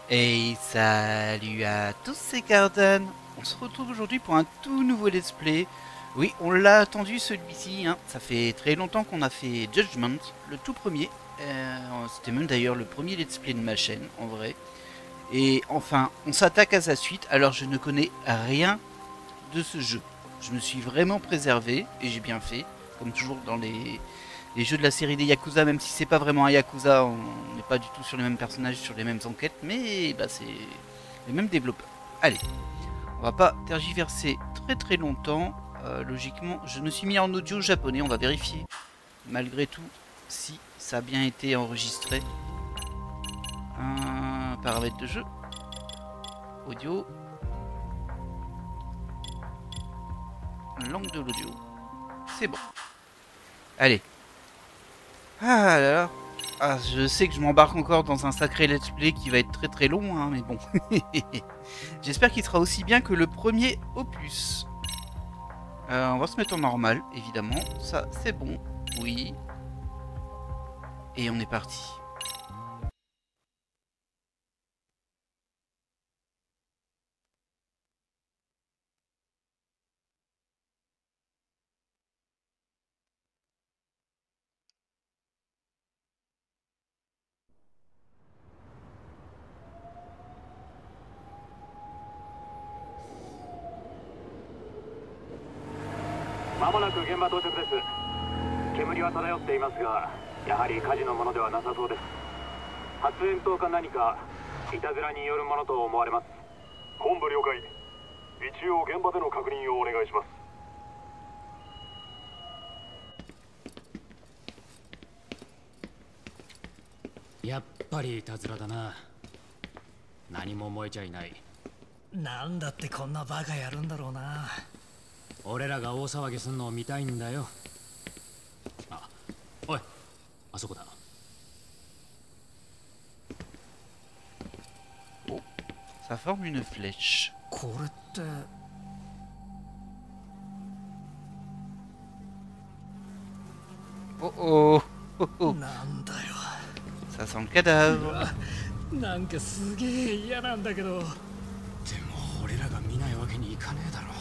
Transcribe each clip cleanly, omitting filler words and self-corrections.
Et salut à tous, c'est Cardan. On se retrouve aujourd'hui pour un tout nouveau let's play. Oui, on l'a attendu celui-ci, hein. Ça fait très longtemps qu'on a fait Judgment, le tout premier. C'était même d'ailleurs le premier let's play de ma chaîne, en vrai. Et enfin, on s'attaque à sa suite, alors je ne connais rien de ce jeu. Je me suis vraiment préservé, et j'ai bien fait, comme toujours dans les jeux de la série des Yakuza, même si c'est pas vraiment un Yakuza, on n'est pas du tout sur les mêmes personnages, sur les mêmes enquêtes, mais bah, c'est les mêmes développeurs. Allez, on va pas tergiverser très longtemps. Logiquement, je me suis mis en audio japonais, on va vérifier malgré tout si ça a bien été enregistré. Paramètres de jeu, audio, langue de l'audio, c'est bon. Allez. Ah là là. Ah, je sais que je m'embarque encore dans un sacré let's play qui va être très long, hein, mais bon. J'espère qu'il sera aussi bien que le premier opus. On va se mettre en normal, évidemment. Ça, c'est bon. Oui. Et on est parti.やっぱりいたずらだな。何も燃えちゃいない。なんだってこんなバカやるんだろうな。俺らが大騒ぎすんのを見たいんだよ。あ、おい、あそこだ。Oh, ça forme une flèche. これって。Oh oh, oh, oh. なんだよ。Ça sent le cadavre. なんかすげえ嫌なんだけど。でも俺らが見ないわけにいかねえだろ。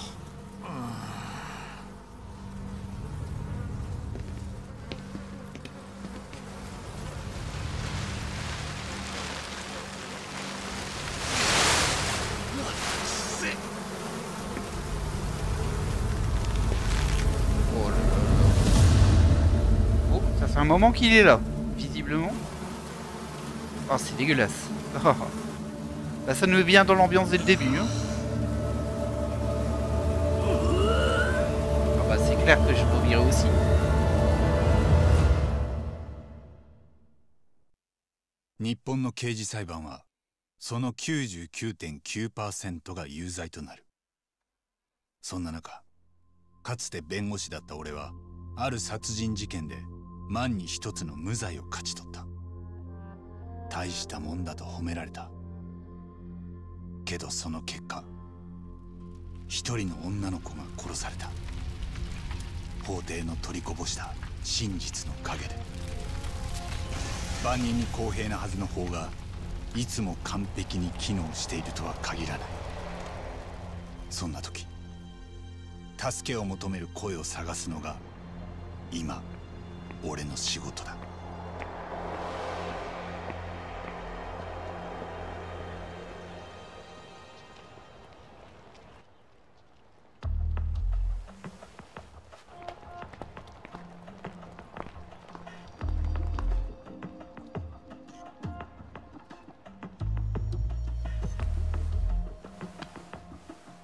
Oh là là. Oh, ça fait un moment qu'il est là, visiblement. Oh, c'est dégueulasse. Oh. Bah, ça nous met bien dans l'ambiance dès le début. Hein. Oh, bah, c'est clair que je revirai aussi. Nippon no keiji saiban wa その 99.9% が有罪となる。そんな中、かつて弁護士だった俺はある殺人事件で万に一つの無罪を勝ち取った。大したもんだと褒められた。けどその結果、一人の女の子が殺された。法廷の取りこぼした真実の陰で。万人に公平なはずの法がいつも完璧に機能しているとは限らない。そんな時、助けを求める声を探すのが今俺の仕事だ。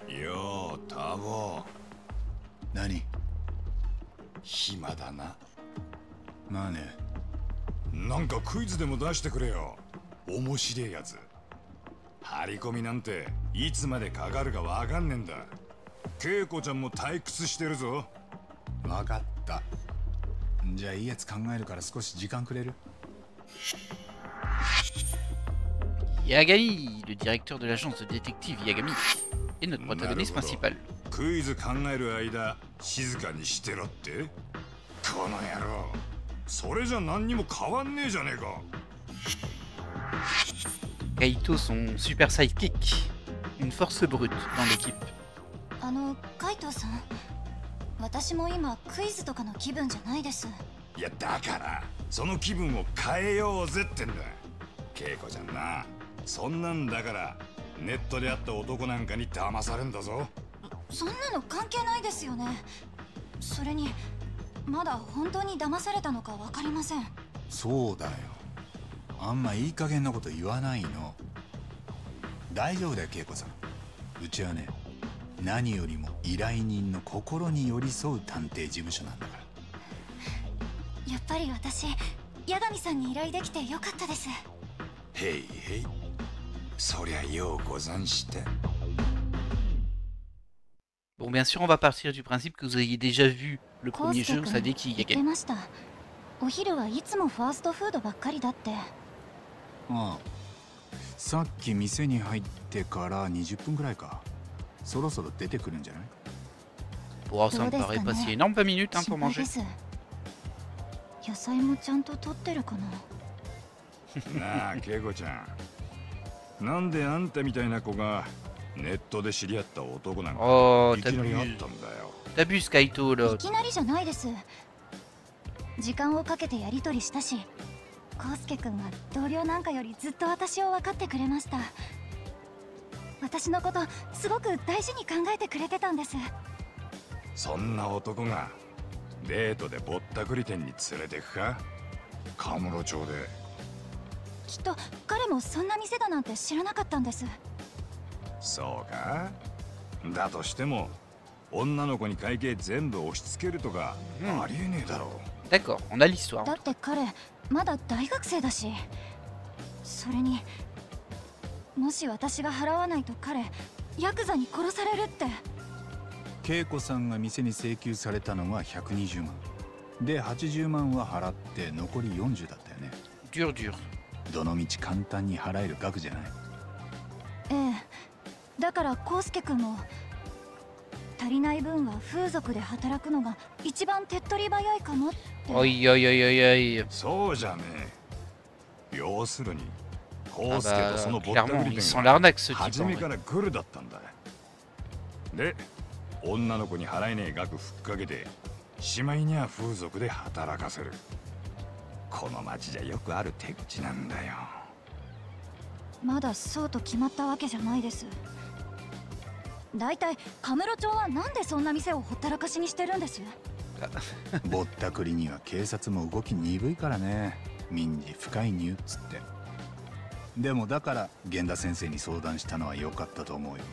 よう、タボ。何？暇だな。まあね。なんかクイズでも出してくれよ。面白いやつ。張り込みなんていつまでかかるかわかんねえんだ。恵子ちゃんも退屈してるぞ。わかった。じゃあいいやつ考えるから少し時間くれる？ Yagami, le directeur de l'agence de détective Yagami, est notre protagoniste principal. クイズ考える間、静かにしてろって？この野郎。それじゃ何にも変わんねえじゃねえか。Kaito, son super sidekick. Une force brute dans l'équipe. カイトさん、私も今クイズとかの気分じゃないです。いやだからその気分を変えようぜってんだ。恵子ちゃんな、そんなんだからネットで会った男なんかに騙されんだぞ。そんなの関係ないですよね。それにまだ本当に騙されたのかわかりません。そうだよ、あんまいい加減なこと言わないの。大丈夫だよ恵子さん。うちはね、何よりも依頼人の心に寄り添う探偵事務所なんだから。やっぱり私、八神さんに依頼できてよかったです。へいへい、そりゃようござんした。 Bon, bien sûr, on va partir du principe que vous ayez déjà vu le コウ premier スケ jeu, 君 ça dit qu'il y 言 a って quelqu'un. ました。お昼はいつもファーストフードばっかりだって。ああ、さっき店に入ってから20分くらいか。そろそろ出てくるんじゃない？ Bon, ça me paraît pas si énorme, 20 minutes hein, 心 pour 配で manger. す。野菜もちゃんと取ってるかな。なあ恵子ちゃん、なんであんたみたいな子がネットで知り合った男なんか Oh, いきなり会ったんだよ。 t'abuses, Kaito, い là. きなりじゃないです。時間をかけてやり取りしたし、コウスケ君は同僚なんかよりずっと私を分かってくれました。私のことすごく大事に考えてくれてたんです。そんな男がデートでぼったくり店に連れてくか？カムロ町で。きっと彼もそんな店だなんて知らなかったんです。そうか？だとしても女の子に会計全部押し付けるとかありえねえだろう。 D'accord, on a l'histoire. だって彼まだ大学生だし、それにもし私が払わないと彼ヤクザに殺されるって。恵子さんが店に請求されたのが120万で、80万は払って残り40だったよね。 Dur, dur. どのみち簡単に払える額じゃない。ええ、だからコウスケ君も足りない分は風俗で働くのが一番手っ取り早いかもって。 Aïe, aïe, aïe, aïe, aïe. そうじゃねえ。要するにコウ Ah スケとその bah, ぼったく clairement, り il sent 店が l'arnaque, ce type. 初 en め vrai. からグルだったんだ。で、女の子に払えねえ額ふっかけてしまいには風俗で働かせる。この町じゃよくある手口なんだよ。まだそうと決まったわけじゃないです。だいたいカムロ町はなんでそんな店をほったらかしにしてるんです？ぼったくりには警察も動き鈍いからね。民事不介入っつって。でもだから源田先生に相談したのは良かったと思うよ。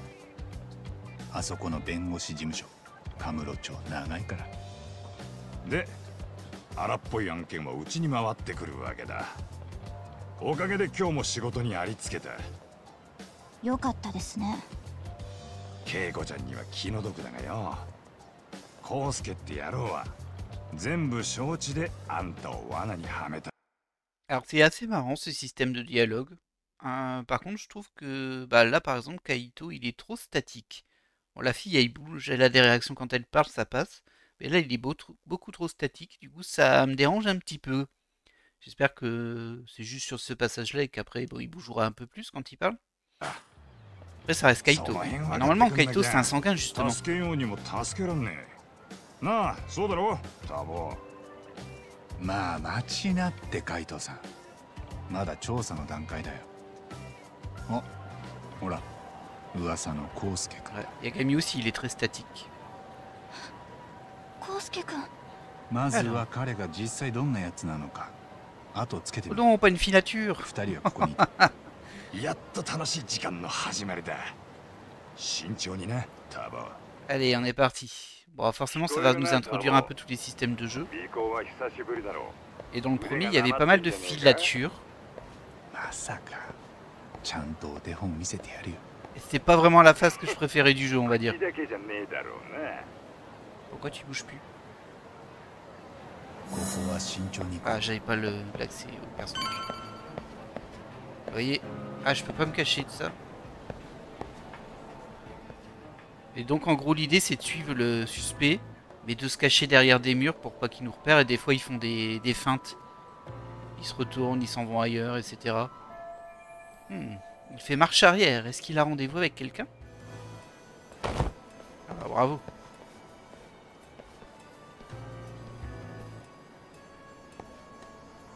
あそこの弁護士事務所、カムロ町長いから。で、荒っぽい案件はうちに回ってくるわけだ。おかげで今日も仕事にありつけた。よかったですね。恵子ちゃんには気の毒だがよ、コウスケって野郎は全部承知であんたを罠にはめた。 Alors, c'est assez marrant ce système de dialogue. Par contre, je trouve que bah, là, par exemple, Kaito, il est trop statique. Bon, la fille, elle bouge, elle a des réactions quand elle parle, ça passe. Mais là, il est beaucoup trop statique. Du coup, ça me dérange un petit peu. J'espère que c'est juste sur ce passage-là et qu'après, bon, il bougera un peu plus quand il parle. Après, ça reste Kaito. Et normalement, Kaito, c'est un sanguin, justement. 助けようにも助けらんねえ。なあ、そうだろ、タボ。まあ待ちなって海藤さん。まだ調査の段階だよ。あ、ほら、噂のコウスケ君。 Ouais. Yagami aussi, il est très statique. コウスケ君。まずは彼が実際どんなやつなのか。あとつけて Oh みる。 non, pas une filature. 二人はここに。やっと楽しい時間の始まりだ。慎重にな、タボ。 Allez, on est parti. Bon, forcément, ça va nous introduire un peu tous les systèmes de jeu. Et dans le premier, il y avait pas mal de filatures. まさか。ちゃんとお手本見せてやるよ。 Et c'était pas vraiment la phase que je préférais du jeu, on va dire. Pourquoi tu bouges plus? ここは慎重に。 Ah, j'avais pas l'accès au personnage. Vous voyez? Ah, je peux pas me cacher de ça. Et donc, en gros, l'idée, c'est de suivre le suspect, mais de se cacher derrière des murs pour pas qu'il nous repère. Et des fois, ils font des feintes. Ils se retournent, ils s'en vont ailleurs, etc. Il fait marche arrière. Est-ce qu'il a rendez-vous avec quelqu'un? Ah bah, bravo.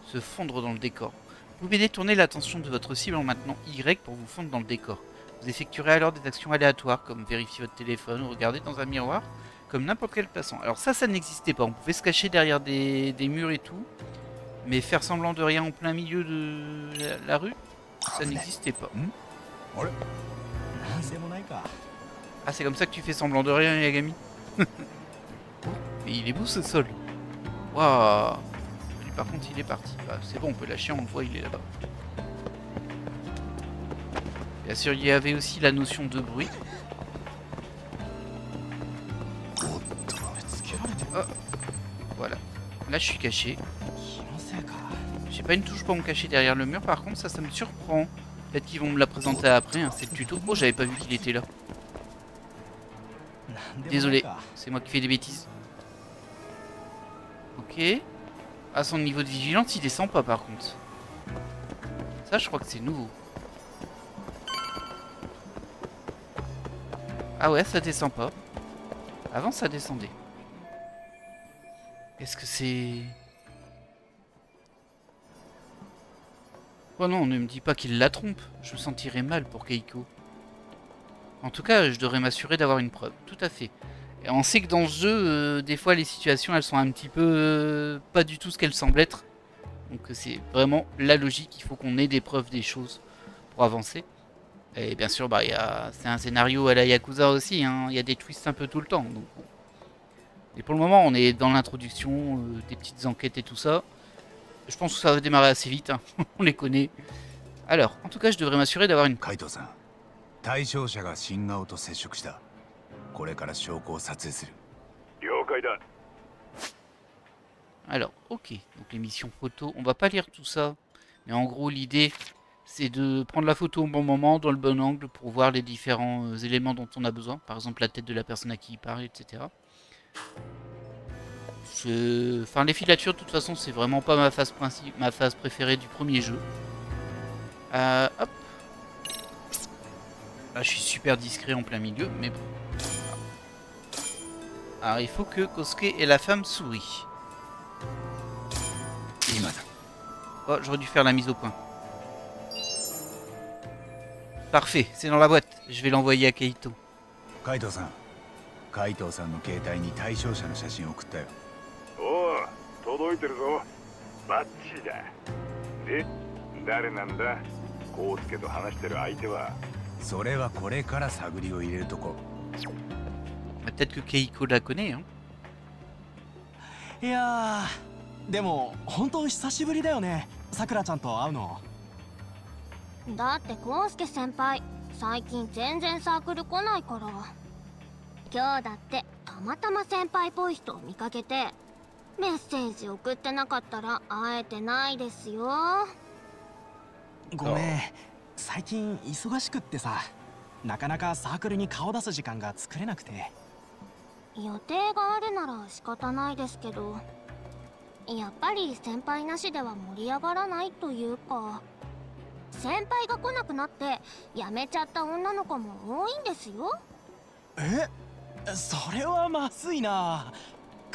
Se fondre dans le décor. Vous pouvez détourner l'attention de votre cible en maintenant Y pour vous fondre dans le décor. Vous effectuerez alors des actions aléatoires comme vérifier votre téléphone ou regarder dans un miroir comme n'importe quel passant. Alors ça n'existait pas. On pouvait se cacher derrière des murs et tout. Mais faire semblant de rien en plein milieu de la rue, ça n'existait pas. Ah, c'est comme ça que tu fais semblant de rien, Yagami. Mais il est beau ce sol. Waouh. Lui, par contre, il est parti. Bah, c'est bon, on peut lâcher, on le voit, il est là-bas. Bien sûr, il y avait aussi la notion de bruit. Oh. Voilà. Là, je suis caché. J'ai pas une touche pour me cacher derrière le mur, par contre, ça me surprend. Peut-être qu'ils vont me la présenter après, hein, c'est le tuto. Oh, j'avais pas vu qu'il était là. Désolé, c'est moi qui fais des bêtises. Ok. Ah, son niveau de vigilance, il descend pas, par contre. Ça, je crois que c'est nouveau. Ah ouais, ça descend pas. Avant, ça descendait. Est-ce que c'est... Oh non, ne me dis pas qu'il la trompe. Je me sentirais mal pour Keiko. En tout cas, je devrais m'assurer d'avoir une preuve. Tout à fait. Et on sait que dans ce jeu, des fois, les situations, elles sont un petit peu... pas du tout ce qu'elles semblent être. Donc c'est vraiment la logique. Il faut qu'on ait des preuves des choses pour avancer. Et bien sûr, bah, c'est un scénario à la Yakuza aussi. Hein. Il y a des twists un peu tout le temps. Donc, bon. Et pour le moment, on est dans l'introduction, des petites enquêtes et tout ça. Je pense que ça va démarrer assez vite, hein. On les connaît. Alors, en tout cas, je devrais m'assurer d'avoir une... Kaito-san, 対象者が新顔と接触した。これから証拠を撮影する。了解だ。 Alors, ok. Donc les missions photo, on va pas lire tout ça. Mais en gros, l'idée, c'est de prendre la photo au bon moment, dans le bon angle, pour voir les différents éléments dont on a besoin. Par exemple, la tête de la personne à qui il parle, etc. Enfin, les filatures, de toute façon, c'est vraiment pas ma phase préférée du premier jeu. Hop. Là, je suis super discret en plein milieu, mais bon. Alors, il faut que Kosuke et la femme sourient. Oh, j'aurais dû faire la mise au point. Parfait, c'est dans la boîte. Je vais l'envoyer à Keito. Kaito-san, Kaito-sanの携帯に対象者の写真を送ったよ。おお、届いてるぞ。バッチリだ。で、誰なんだ？コウスケと話してる相手は。それはこれから探りを入れるとこ。Peut-être que Keiko la connaît, hein. いやー、でも本当久しぶりだよね、さくらちゃんと会うの。だってコウスケ先輩最近全然サークル来ないから。今日だってたまたま先輩っぽい人を見かけてメッセージ送ってなかったら会えてないですよ。ごめん、最近忙しくってさ、なかなかサークルに顔出す時間が作れなくて。予定があるなら仕方ないですけど、やっぱり先輩なしでは盛り上がらないというか、先輩が来なくなって辞めちゃった女の子も多いんですよ。え、それはまずいな。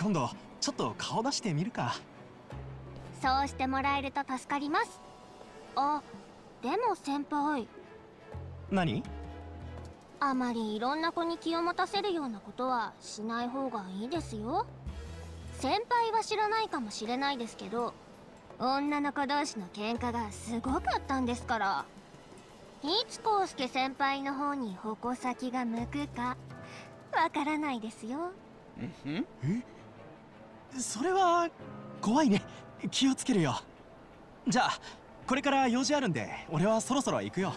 今度ちょっと顔出してみるか。そうしてもらえると助かります。あ、でも先輩、何？あまりいろんな子に気を持たせるようなことはしない方がいいですよ。先輩は知らないかもしれないですけど、女の子同士の喧嘩がすごかったんですから。いつコウスケ先輩の方に矛先が向くかわからないですよ。それは怖いね。気をつけるよ。じゃあこれから用事あるんで俺はそろそろ行くよ。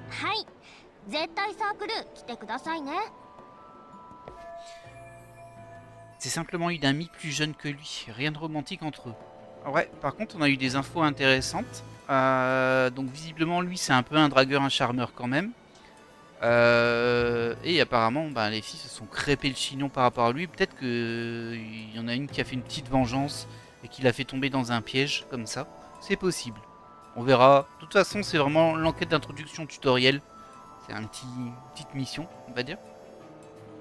はい、絶対サークル来てくださいね。C'est simplement une amie plus jeune que lui, rien de romantique entre eux. Ouais, par contre on a eu des infos intéressantes. Donc visiblement lui c'est un peu un dragueur, un charmeur quand même. Et apparemment bah, les filles se sont crêpées le chignon par rapport à lui. Peut-être qu'il y en a une qui a fait une petite vengeance et qui l'a fait tomber dans un piège comme ça. C'est possible. On verra. De toute façon, c'est vraiment l'enquête d'introduction tutoriel. C'est une petite mission, on va dire.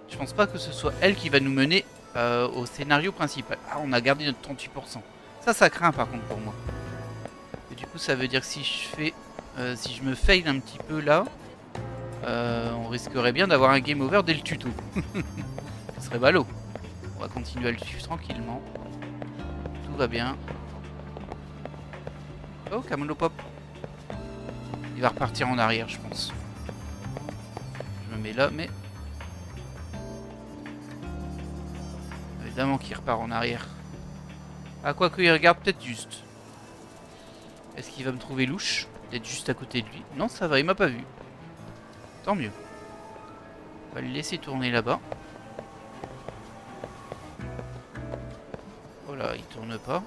Je pense pas que ce soit elle qui va nous mener au scénario principal. Ah, on a gardé notre 38%. Ça craint par contre pour moi. Et du coup, ça veut dire que si je fais, si je me fail un petit peu là, on risquerait bien d'avoir un game over dès le tuto. Ce serait ballot. On va continuer à le suivre tranquillement. Tout va bien. Oh, Camelopop. Il va repartir en arrière, je pense. Je me mets là, mais... Évidemment qu'il repart en arrière. Ah, quoi qu'il regarde peut-être juste. Est-ce qu'il va me trouver louche? Peut-être juste à côté de lui. Non, ça va, il m'a pas vu. Tant mieux. On va le laisser tourner là-bas. Voilà, il tourne pas.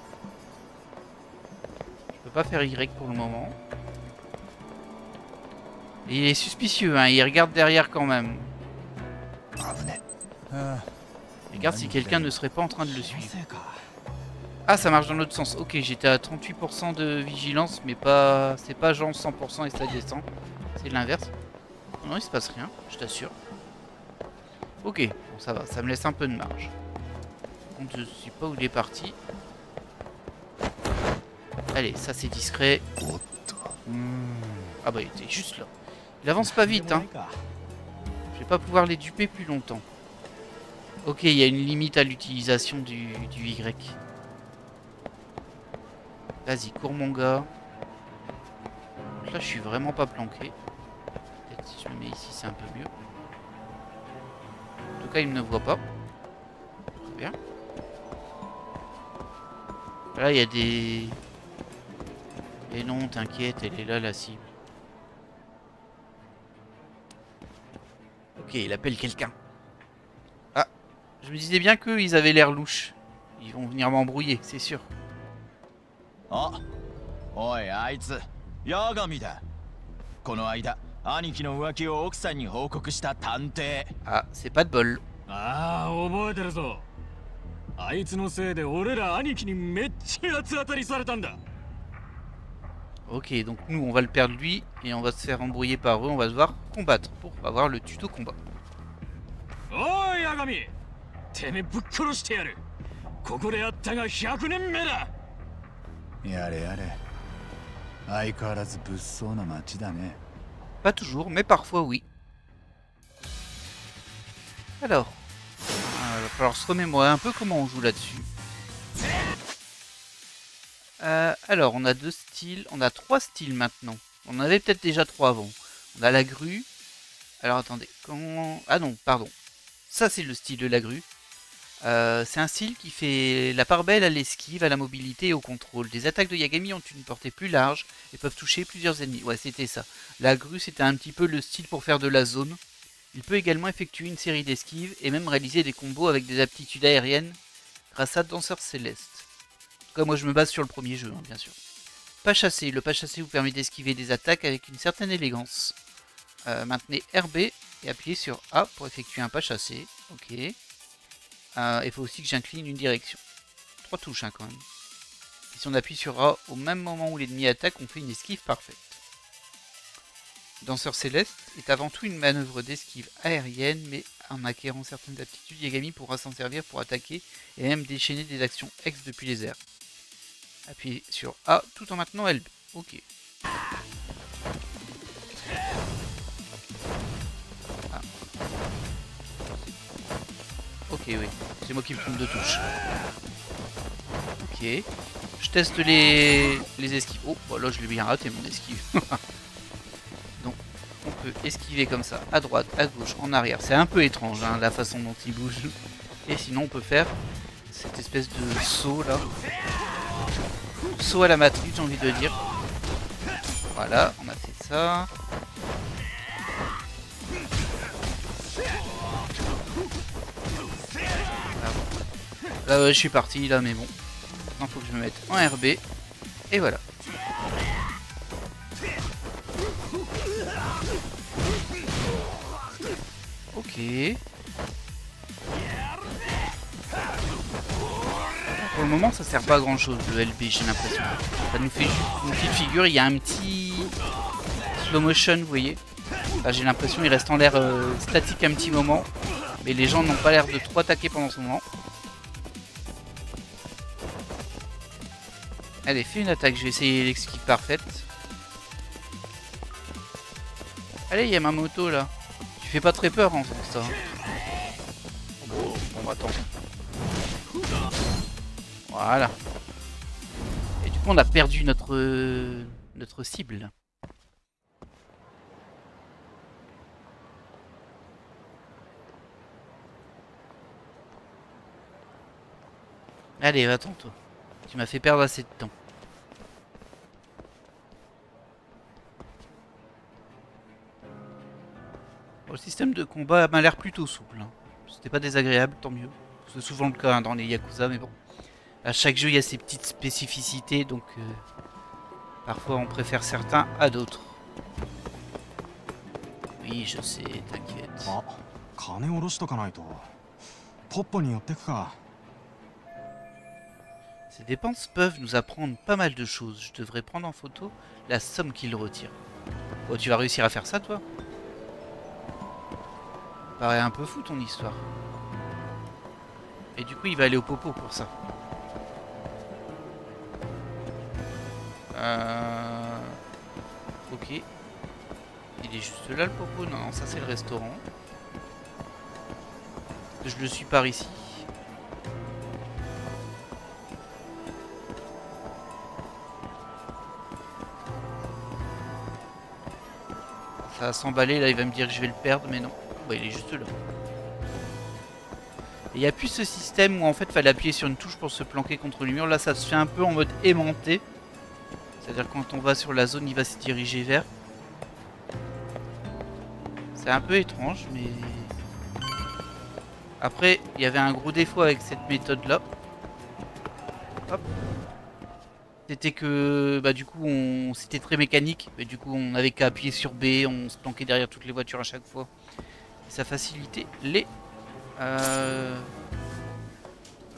Je peux pas faire Y pour le moment. Et il est suspicieux, hein, il regarde derrière quand même. Regarde si quelqu'un ne serait pas en train de le suivre. Ah, ça marche dans l'autre sens. Ok, j'étais à 38% de vigilance, mais pas, c'est pas genre 100% et ça descend. C'est l'inverse. Non, il se passe rien, je t'assure. Ok, bon, ça va, ça me laisse un peu de marge. Par contre, je sais pas où il est parti. Allez, ça c'est discret. Ah bah, il était juste là. Il avance pas vite, hein. Je vais pas pouvoir les duper plus longtemps. Ok, il y a une limite à l'utilisation du Y. Vas-y, cours mon gars. Là, je suis vraiment pas planqué. Peut-être si je me mets ici, c'est un peu mieux. En tout cas, il ne me voit pas. Très bien. Là, il y a des... Et non, t'inquiète, elle est là, la cible. Ok, il appelle quelqu'un. Ah, je me disais bien qu'ils avaient l'air louches. Ils vont venir m'embrouiller, c'est sûr. Ah, oi, あいつ、八神だ。この間、兄貴の浮気を奥さんに報告した探偵。Ah, c'est pas de bol. ああ、覚えてるぞ。あいつのせいで俺ら兄貴にめっちゃ八つ当たりされたんだ。Ok, donc nous on va le perdre lui et on va se faire embrouiller par eux, on va devoir combattre pour avoir le tuto combat. おい、八神。てめえぶっ殺してやる。ここでやったが100年目だ。やれやれ。相変わらず物騒な街だね。Pas toujours, mais parfois oui. Alors, il va falloir se remémorer un peu comment on joue là-dessus. Alors, on a deux styles, on a trois styles maintenant. On en avait peut-être déjà trois avant. On a la grue. Alors attendez, comment... Ah non, pardon. Ça c'est le style de la grue. C'est un style qui fait la part belle à l'esquive, à la mobilité et au contrôle. Les attaques de Yagami ont une portée plus large et peuvent toucher plusieurs ennemis. Ouais, c'était ça. La grue, c'était un petit peu le style pour faire de la zone. Il peut également effectuer une série d'esquives et même réaliser des combos avec des aptitudes aériennes grâce à Danseur Céleste. En tout cas, moi je me base sur le premier jeu, hein, bien sûr. Pas chassé. Le pas chassé vous permet d'esquiver des attaques avec une certaine élégance. Maintenez RB et appuyez sur A pour effectuer un pas chassé. Ok. Il faut aussi que j'incline une direction. 3 touches hein, quand même. Et si on appuie sur A au même moment où l'ennemi attaque, on fait une esquive parfaite. Danseur Céleste est avant tout une manœuvre d'esquive aérienne, mais en acquérant certaines aptitudes, Yagami pourra s'en servir pour attaquer et même déchaîner des actions X depuis les airs. Appuyez sur A tout en maintenant LB. Ok. Ah. Ok, oui. C'est moi qui me trompe de touche. Ok. Je teste les esquives. Oh, bah là je l'ai bien raté mon esquive. Donc, on peut esquiver comme ça, à droite, à gauche, en arrière. C'est un peu étrange, hein, la façon dont il bouge. Et sinon, on peut faire cette espèce de saut là. Saut à la matrice, j'ai envie de dire. Voilà, on a fait ça. Là, je suis parti là, mais bon. Maintenant, faut que je me mette en RB. Et voilà. Ok. pour le moment, ça sert pas à grand chose le LB, j'ai l'impression. Ça nous fait juste une petite figure, il y a un petit slow motion, vous voyez. Là, j'ai l'impression qu'il reste en l'air statique un petit moment. Mais les gens n'ont pas l'air de trop attaquer pendant ce moment. Allez, fais une attaque, je vais essayer l'esquive parfaite. Allez, il y a ma moto là. Tu fais pas très peur en faisant ça. Bon, bah attends. Voilà. Et du coup, on a perdu notre cible. Allez, va-t'en toi. Tu m'as fait perdre assez de temps. Bon, le système de combat m'a l'air plutôt souple. Hein. C'était pas désagréable, tant mieux. C'est souvent le cas hein, dans les Yakuza, mais bon. À chaque jeu, il y a ses petites spécificités, donc parfois on préfère certains à d'autres. Oui, je sais, t'inquiète. Ces dépenses peuvent nous apprendre pas mal de choses. Je devrais prendre en photo la somme qu'il retire. Oh, tu vas réussir à faire ça, toi? Paraît un peu fou ton histoire. Et du coup, il va aller au popo pour ça. Ok. Il est juste là le popo? Non, non, ça c'est le restaurant. Je le suis par ici. Ça va s'emballer, là il va me dire que je vais le perdre, mais non. Bah, il est juste là. Et il n'y a plus ce système où en fait il fallait appuyer sur une touche pour se planquer contre le mur. Là ça se fait un peu en mode aimanté. C'est-à-dire quand on va sur la zone, il va se diriger vers. C'est un peu étrange, mais... Après, il y avait un gros défaut avec cette méthode-là. Hop. C'était que, bah du coup, c'était très mécanique. Mais du coup, on n'avait qu'à appuyer sur B, on se planquait derrière toutes les voitures à chaque fois. Et ça facilitait les...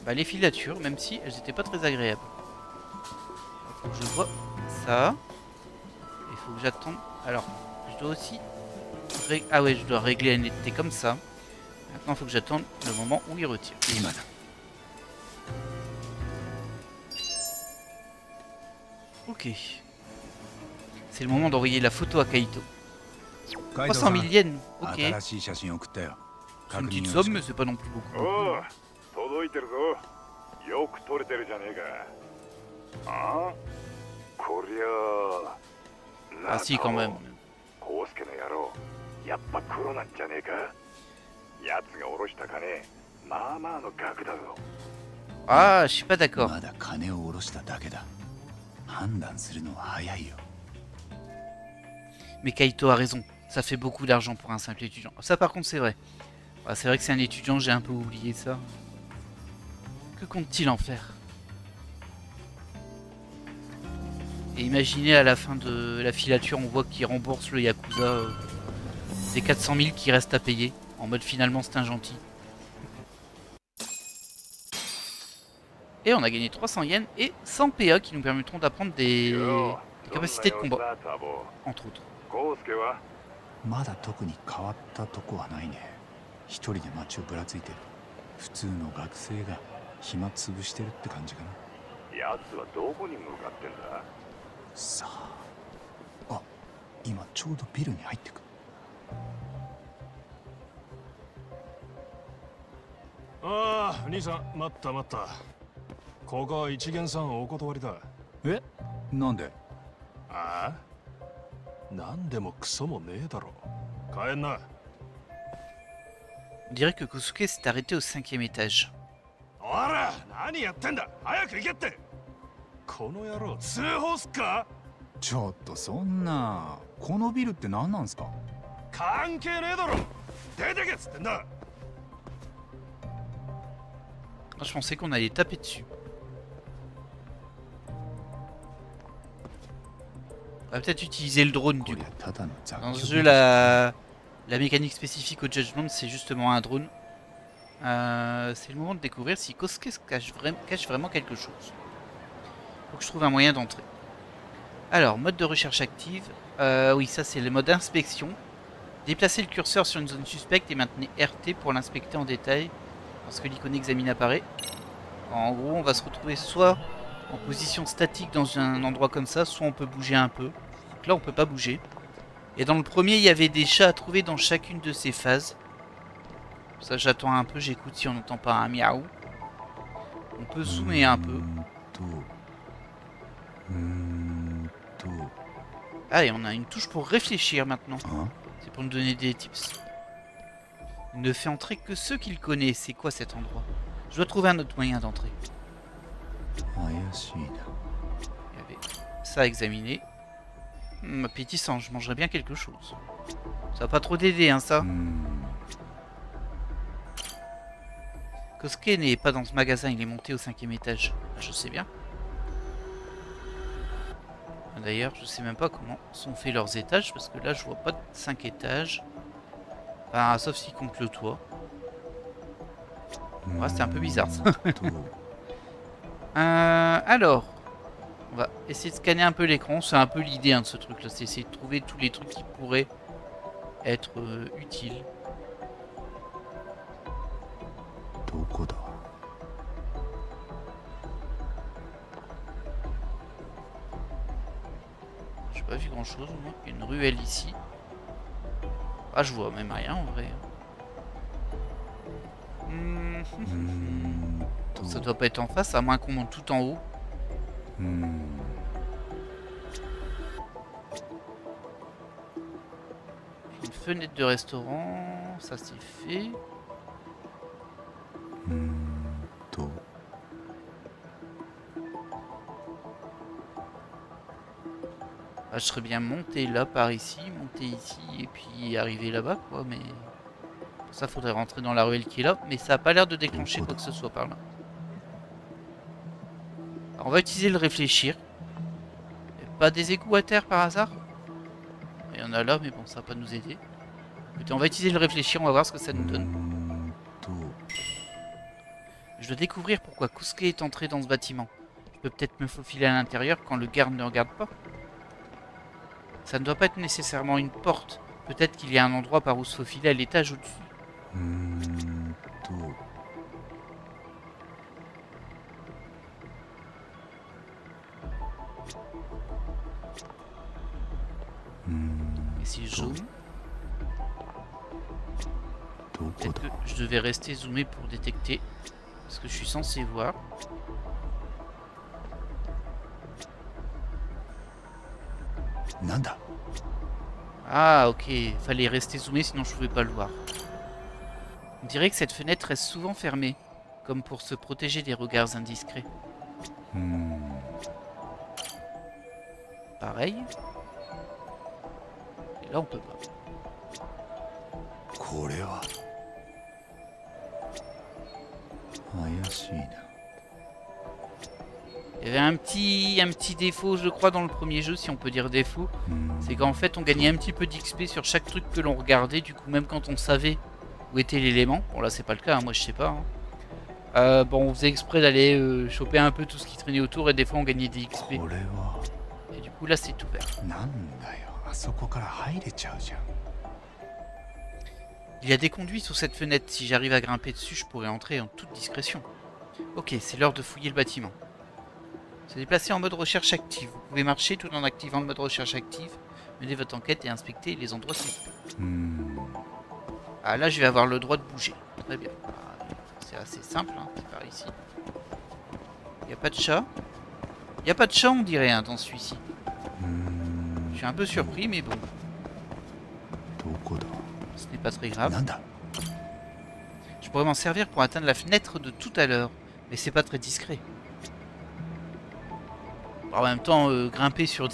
les filatures, même si elles n'étaient pas très agréables. Faut que je vois ça. Il faut que j'attende. Alors, je dois aussi... Ah ouais, je dois régler la netteté comme ça. Maintenant, il faut que j'attende le moment où il retire. Ok. C'est le moment d'envoyer la photo à Kaito. 300 000 yens, ok. C'est une petite somme, mais c'est pas non plus beaucoup. Ah si, quand même. Ah, je suis pas d'accord. Mais Kaito a raison. Ça fait beaucoup d'argent pour un simple étudiant. Ça par contre c'est vrai. Ah, c'est vrai que c'est un étudiant, j'ai un peu oublié ça. Que compte-t-il en faire? Et imaginez à la fin de la filature, on voit qu'il rembourse le Yakuza des 400 000 qui restent à payer. En mode finalement c'est un gentil. Et on a gagné 300 yens et 100 PA qui nous permettront d'apprendre des capacités de combat. Entre autres. Ah, 兄さん、待った待った。ここは一元さんお断りだ。え？なんで？ああ？なんでもクソもねえだろ。帰んな。On dirait que Kosuke s'est arrêté au 5e étage. おら、何やってんだ。早く行けって。この野郎、通報すっか？ちょっとそんな。このビルって何なんすか？関係ねえだろ。出てけっつってんだ。Je pensais qu'on allait taper dessus. On va peut-être utiliser le drone du coup. Dans ce jeu, la mécanique spécifique au Judgment, c'est justement un drone. C'est le moment de découvrir si Kosuke cache vraiment quelque chose. Faut que je trouve un moyen d'entrer. Alors, mode de recherche active. Oui, ça c'est le mode inspection. Déplacez le curseur sur une zone suspecte et maintenez RT pour l'inspecter en détail lorsque l'icône examine apparaît. En gros, on va se retrouver soit en position statique dans un endroit comme ça, soit on peut bouger un peu. Donc là, on peut pas bouger. Et dans le premier, il y avait des chats à trouver dans chacune de ces phases. Ça, j'attends un peu, j'écoute si on n'entend pas un miaou. On peut zoomer un peu. Ah, et on a une touche pour réfléchir maintenant. C'est pour nous donner des tips. Il ne fait entrer que ceux qu'il connaît. C'est quoi cet endroit? Je dois trouver un autre moyen d'entrer. Il y avait ça à examiner. Appétissant, je mangerais bien quelque chose. Ça va pas trop d'aider, hein, ça. Kosuke n'est pas dans ce magasin, il est monté au 5e étage. Je sais bien. D'ailleurs, je sais même pas comment sont faits leurs étages, parce que là, je vois pas de 5 étages. Enfin, sauf s'ils comptent le toit. Ouais, c'est un peu bizarre, ça. Alors, on va essayer de scanner un peu l'écran. C'est un peu l'idée, hein, de ce truc-là. C'est essayer de trouver tous les trucs qui pourraient être utiles. J'ai pas vu grand chose, moi. Il y a une ruelle ici. Ah, je vois même rien en vrai. Ça doit pas être en face, à moins qu'on monte tout en haut. Une fenêtre de restaurant, ça c'est fait. Ah, je serais bien monté là par ici, monter ici et puis arriver là-bas quoi, mais pour ça faudrait rentrer dans la ruelle qui est là, mais ça a pas l'air de déclencher quoi que ce soit par là. Alors, on va utiliser le réfléchir. Pas des égouts à terre par hasard? Il y en a là, mais bon, ça va pas nous aider. Écoutez, on va utiliser le réfléchir, on va voir ce que ça nous donne. Je dois découvrir pourquoi Kosuke est entré dans ce bâtiment. Je peux peut-être me faufiler à l'intérieur quand le garde ne regarde pas. Ça ne doit pas être nécessairement une porte. Peut-être qu'il y a un endroit par où se faufiler à l'étage au-dessus. Et si je zoome, peut-être que je devais rester zoomé pour détecter ce que je suis censé voir. Nanda. Ah ok, fallait rester zoomé sinon je pouvais pas le voir. On dirait que cette fenêtre reste souvent fermée, comme pour se protéger des regards indiscrets. Pareil. Et là on peut pas. Il y avait un petit défaut, je crois, dans le premier jeu, si on peut dire défaut. C'est qu'en fait, on gagnait un petit peu d'XP sur chaque truc que l'on regardait. Du coup, même quand on savait où était l'élément. Bon, là, c'est pas le cas, hein, moi, je sais pas. Hein. Bon, on faisait exprès d'aller choper un peu tout ce qui traînait autour et des fois, on gagnait des XP. Et du coup, là, c'est ouvert. Il y a des conduits sous cette fenêtre. Si j'arrive à grimper dessus, je pourrais entrer en toute discrétion. Ok, c'est l'heure de fouiller le bâtiment. Se déplacer en mode recherche active. Vous pouvez marcher tout en activant le mode recherche active, mener votre enquête et inspecter les endroits suspects. Ah là je vais avoir le droit de bouger. Très bien. C'est assez simple, hein, c'est par ici. Il n'y a pas de chat. Il n'y a pas de chat on dirait hein, dans celui-ci. Je suis un peu surpris mais bon. Ce n'est pas très grave. Je pourrais m'en servir pour atteindre la fenêtre de tout à l'heure. Mais c'est pas très discret. En même temps, grimper sur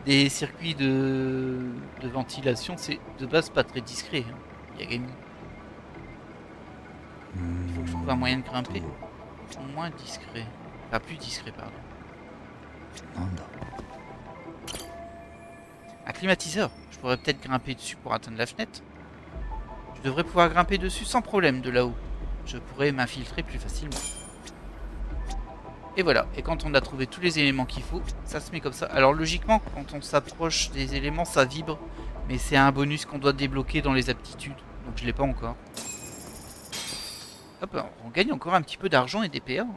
des circuits de ventilation, c'est de base pas très discret. Hein. Yagami. Il faut que je trouve un moyen de grimper. Moins discret. Enfin, plus discret, pardon. Un climatiseur. Je pourrais peut-être grimper dessus pour atteindre la fenêtre. Je devrais pouvoir grimper dessus sans problème de là-haut. Je pourrais m'infiltrer plus facilement. Et voilà, et quand on a trouvé tous les éléments qu'il faut, ça se met comme ça. Alors logiquement, quand on s'approche des éléments, ça vibre. Mais c'est un bonus qu'on doit débloquer dans les aptitudes. Donc je l'ai pas encore. Hop, on gagne encore un petit peu d'argent et des PA. Hein.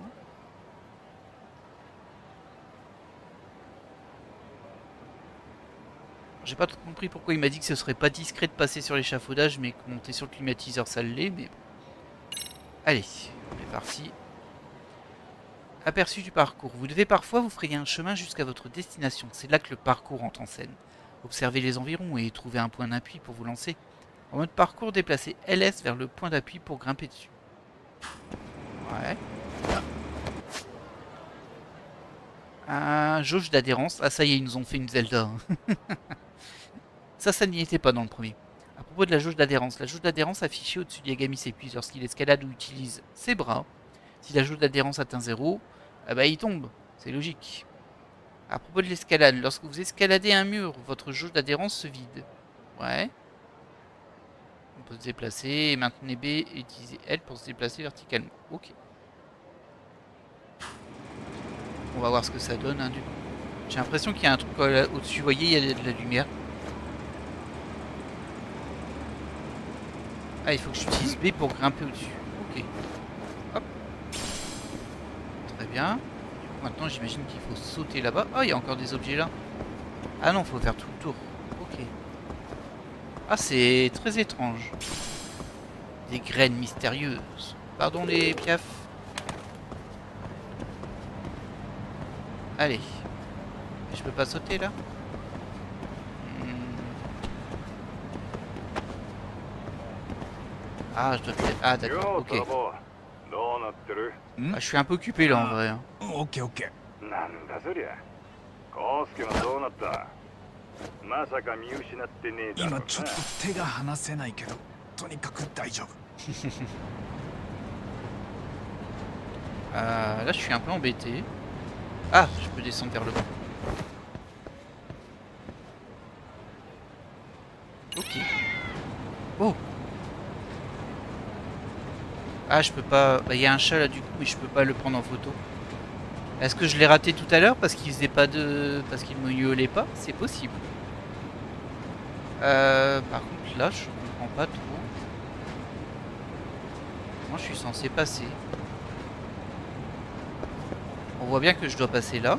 J'ai pas trop compris pourquoi il m'a dit que ce serait pas discret de passer sur l'échafaudage, mais que monter sur le climatiseur ça l'est, mais bon. Allez, on est parti. Aperçu du parcours. Vous devez parfois vous frayer un chemin jusqu'à votre destination. C'est là que le parcours entre en scène. Observez les environs et trouvez un point d'appui pour vous lancer. En mode parcours, déplacez LS vers le point d'appui pour grimper dessus. Ouais. Un jauge d'adhérence. Ah ça y est, ils nous ont fait une Zelda. Ça n'y était pas dans le premier. À propos de la jauge d'adhérence affichée au-dessus de Yagami s'épuise lorsqu'il escalade ou utilise ses bras. Si la jauge d'adhérence atteint 0, ah bah il tombe. C'est logique. À propos de l'escalade, lorsque vous escaladez un mur, votre jauge d'adhérence se vide. Ouais. On peut se déplacer, et maintenez B et utiliser L pour se déplacer verticalement. Ok. On va voir ce que ça donne, hein, du coup. J'ai l'impression qu'il y a un truc au-dessus. Vous voyez, il y a de la lumière. Ah, il faut que j'utilise B pour grimper au-dessus. Ok. Hop. Très bien. Maintenant, j'imagine qu'il faut sauter là-bas. Oh, il y a encore des objets là. Ah non, il faut faire tout le tour. Ok. Ah, c'est très étrange. Des graines mystérieuses. Pardon les piafs. Allez. Je peux pas sauter là? Ah, je dois faire... Ah, d'accord, ok. Ah, je suis un peu occupé là en vrai. Hein. オッケーオッケなんだそりゃコウスケはどうなったまさか見失ってねえだろうな今ちょっと手が離せないけどとにかく大丈夫 Là, je suis un peu embêté. Ah, je peux descendre vers le bas. Ok. Oh. Ah, je peux pas... Bah, il y a un chat là du coup, mais je peux pas le prendre en photo. Est-ce que je l'ai raté tout à l'heure parce qu'il faisait pas de... Parce qu'il me miaulait pas? C'est possible. Par contre, là, je comprends pas trop. Moi, je suis censé passer. On voit bien que je dois passer là.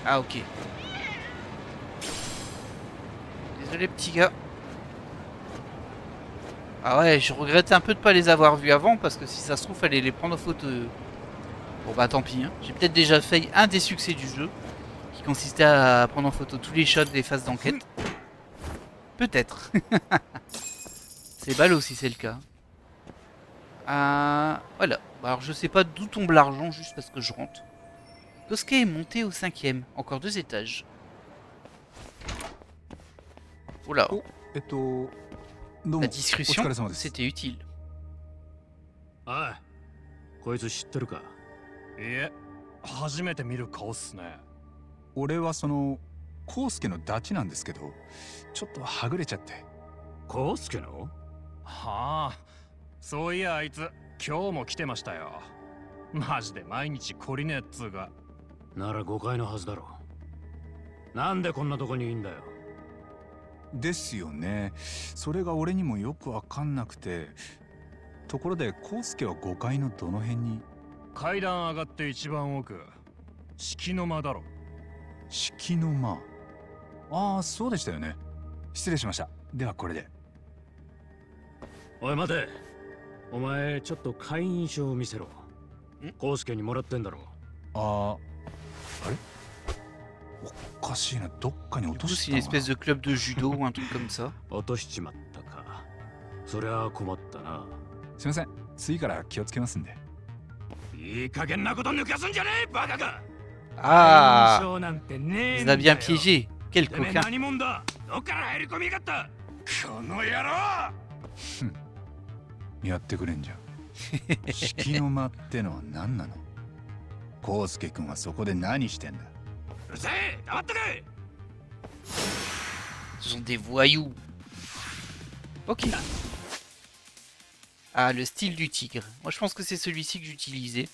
Ah ok. Désolé petit gars. Ah ouais, je regrette un peu de pas les avoir vus avant parce que si ça se trouve fallait les prendre en photo. Bon bah tant pis. Hein. J'ai peut-être déjà fait un des succès du jeu qui consistait à prendre en photo tous les shots des phases d'enquête. Peut-être. C'est ballot si c'est le cas. Voilà. Alors je sais pas d'où tombe l'argent juste parce que je rentre. Kosuke est monté au 5e. Encore 2 étages. Oula. La discussion, c'était utile. おい、こいつ知ってるか？いえ初めて見る顔っすね俺はそのコウスケのダチなんですけどちょっとはぐれちゃってコウスケの？はあ、そういやあいつ今日も来てましたよ。マジで毎日懲りねえっつうか。なら誤解のはずだろう。なんでこんなとこにいんだよ。ですよねそれが俺にもよくわかんなくてところでコウスケは5階のどの辺に階段上がって一番奥敷の間だろ。敷の間ああそうでしたよね失礼しましたではこれでおい待てお前ちょっと会員証を見せろコウスケにもらってんだろあれおかしいなどっかに落とした C'est une espèce de club de judo ou un truc comme ça. 落としちまったかそりゃ困ったなすいません次から気をつけますんでいい加減なこと抜かすんじゃねえバカが Ah, vous a bien piégé. Quel coquin. 何者だどっから入り込みやがったこの野郎やってくれんじゃん敷の間ってのは何なの康介君はそこで何してんだ。うるせえ、黙ってけ。 Ce sont des voyous. Ok. Ah, le style du tigre. Moi, je pense que c'est celui-ci que j'utilisais.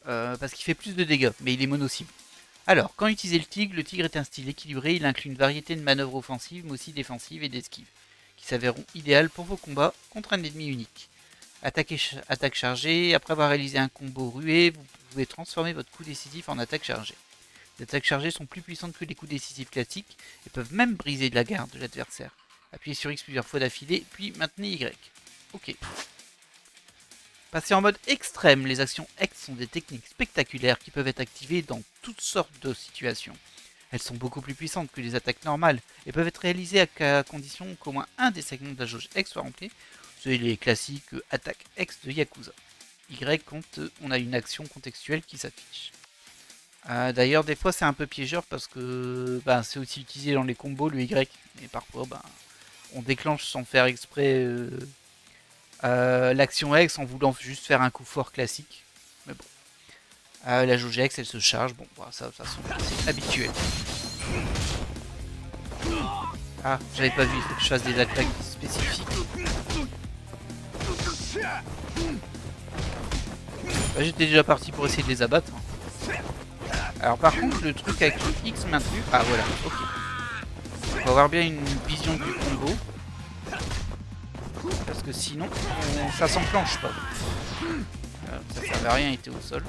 Parce qu'il fait plus de dégâts, mais il est mono-cible. Alors, quand utiliser le tigre est un style équilibré. Il inclut une variété de manœuvres offensives, mais aussi défensives et d'esquives, qui s'avéreront idéales pour vos combats contre un ennemi unique. Attaque chargée. Après avoir réalisé un combo rué, vous pouvez transformer votre coup décisif en attaque chargée. Les attaques chargées sont plus puissantes que les coups décisifs classiques et peuvent même briser la garde de l'adversaire. Appuyez sur X plusieurs fois d'affilée, puis maintenez Y. Ok. Passez en mode extrême, les actions X sont des techniques spectaculaires qui peuvent être activées dans toutes sortes de situations. Elles sont beaucoup plus puissantes que les attaques normales et peuvent être réalisées à condition qu'au moins un des segments de la jauge X soit rempli. C'est les classiques attaques X de Yakuza. Y quand on a une action contextuelle qui s'affiche. D'ailleurs, des fois c'est un peu piégeur parce que c'est aussi utilisé dans les combos le Y, mais parfois on déclenche sans faire exprès l'action X en voulant juste faire un coup fort classique. Mais bon, la jauge X elle se charge, bon, ça de toute façon c'est habituel. Ah, j'avais pas vu, il faut que je fasse des attaques spécifiques. J'étais déjà parti pour essayer de les abattre. Alors par contre le truc avec le X maintenu, ah voilà, ok. Faut avoir bien une vision du combo. Parce que sinon ça s'enclenche pas. Ça servait à rien, il était au sol.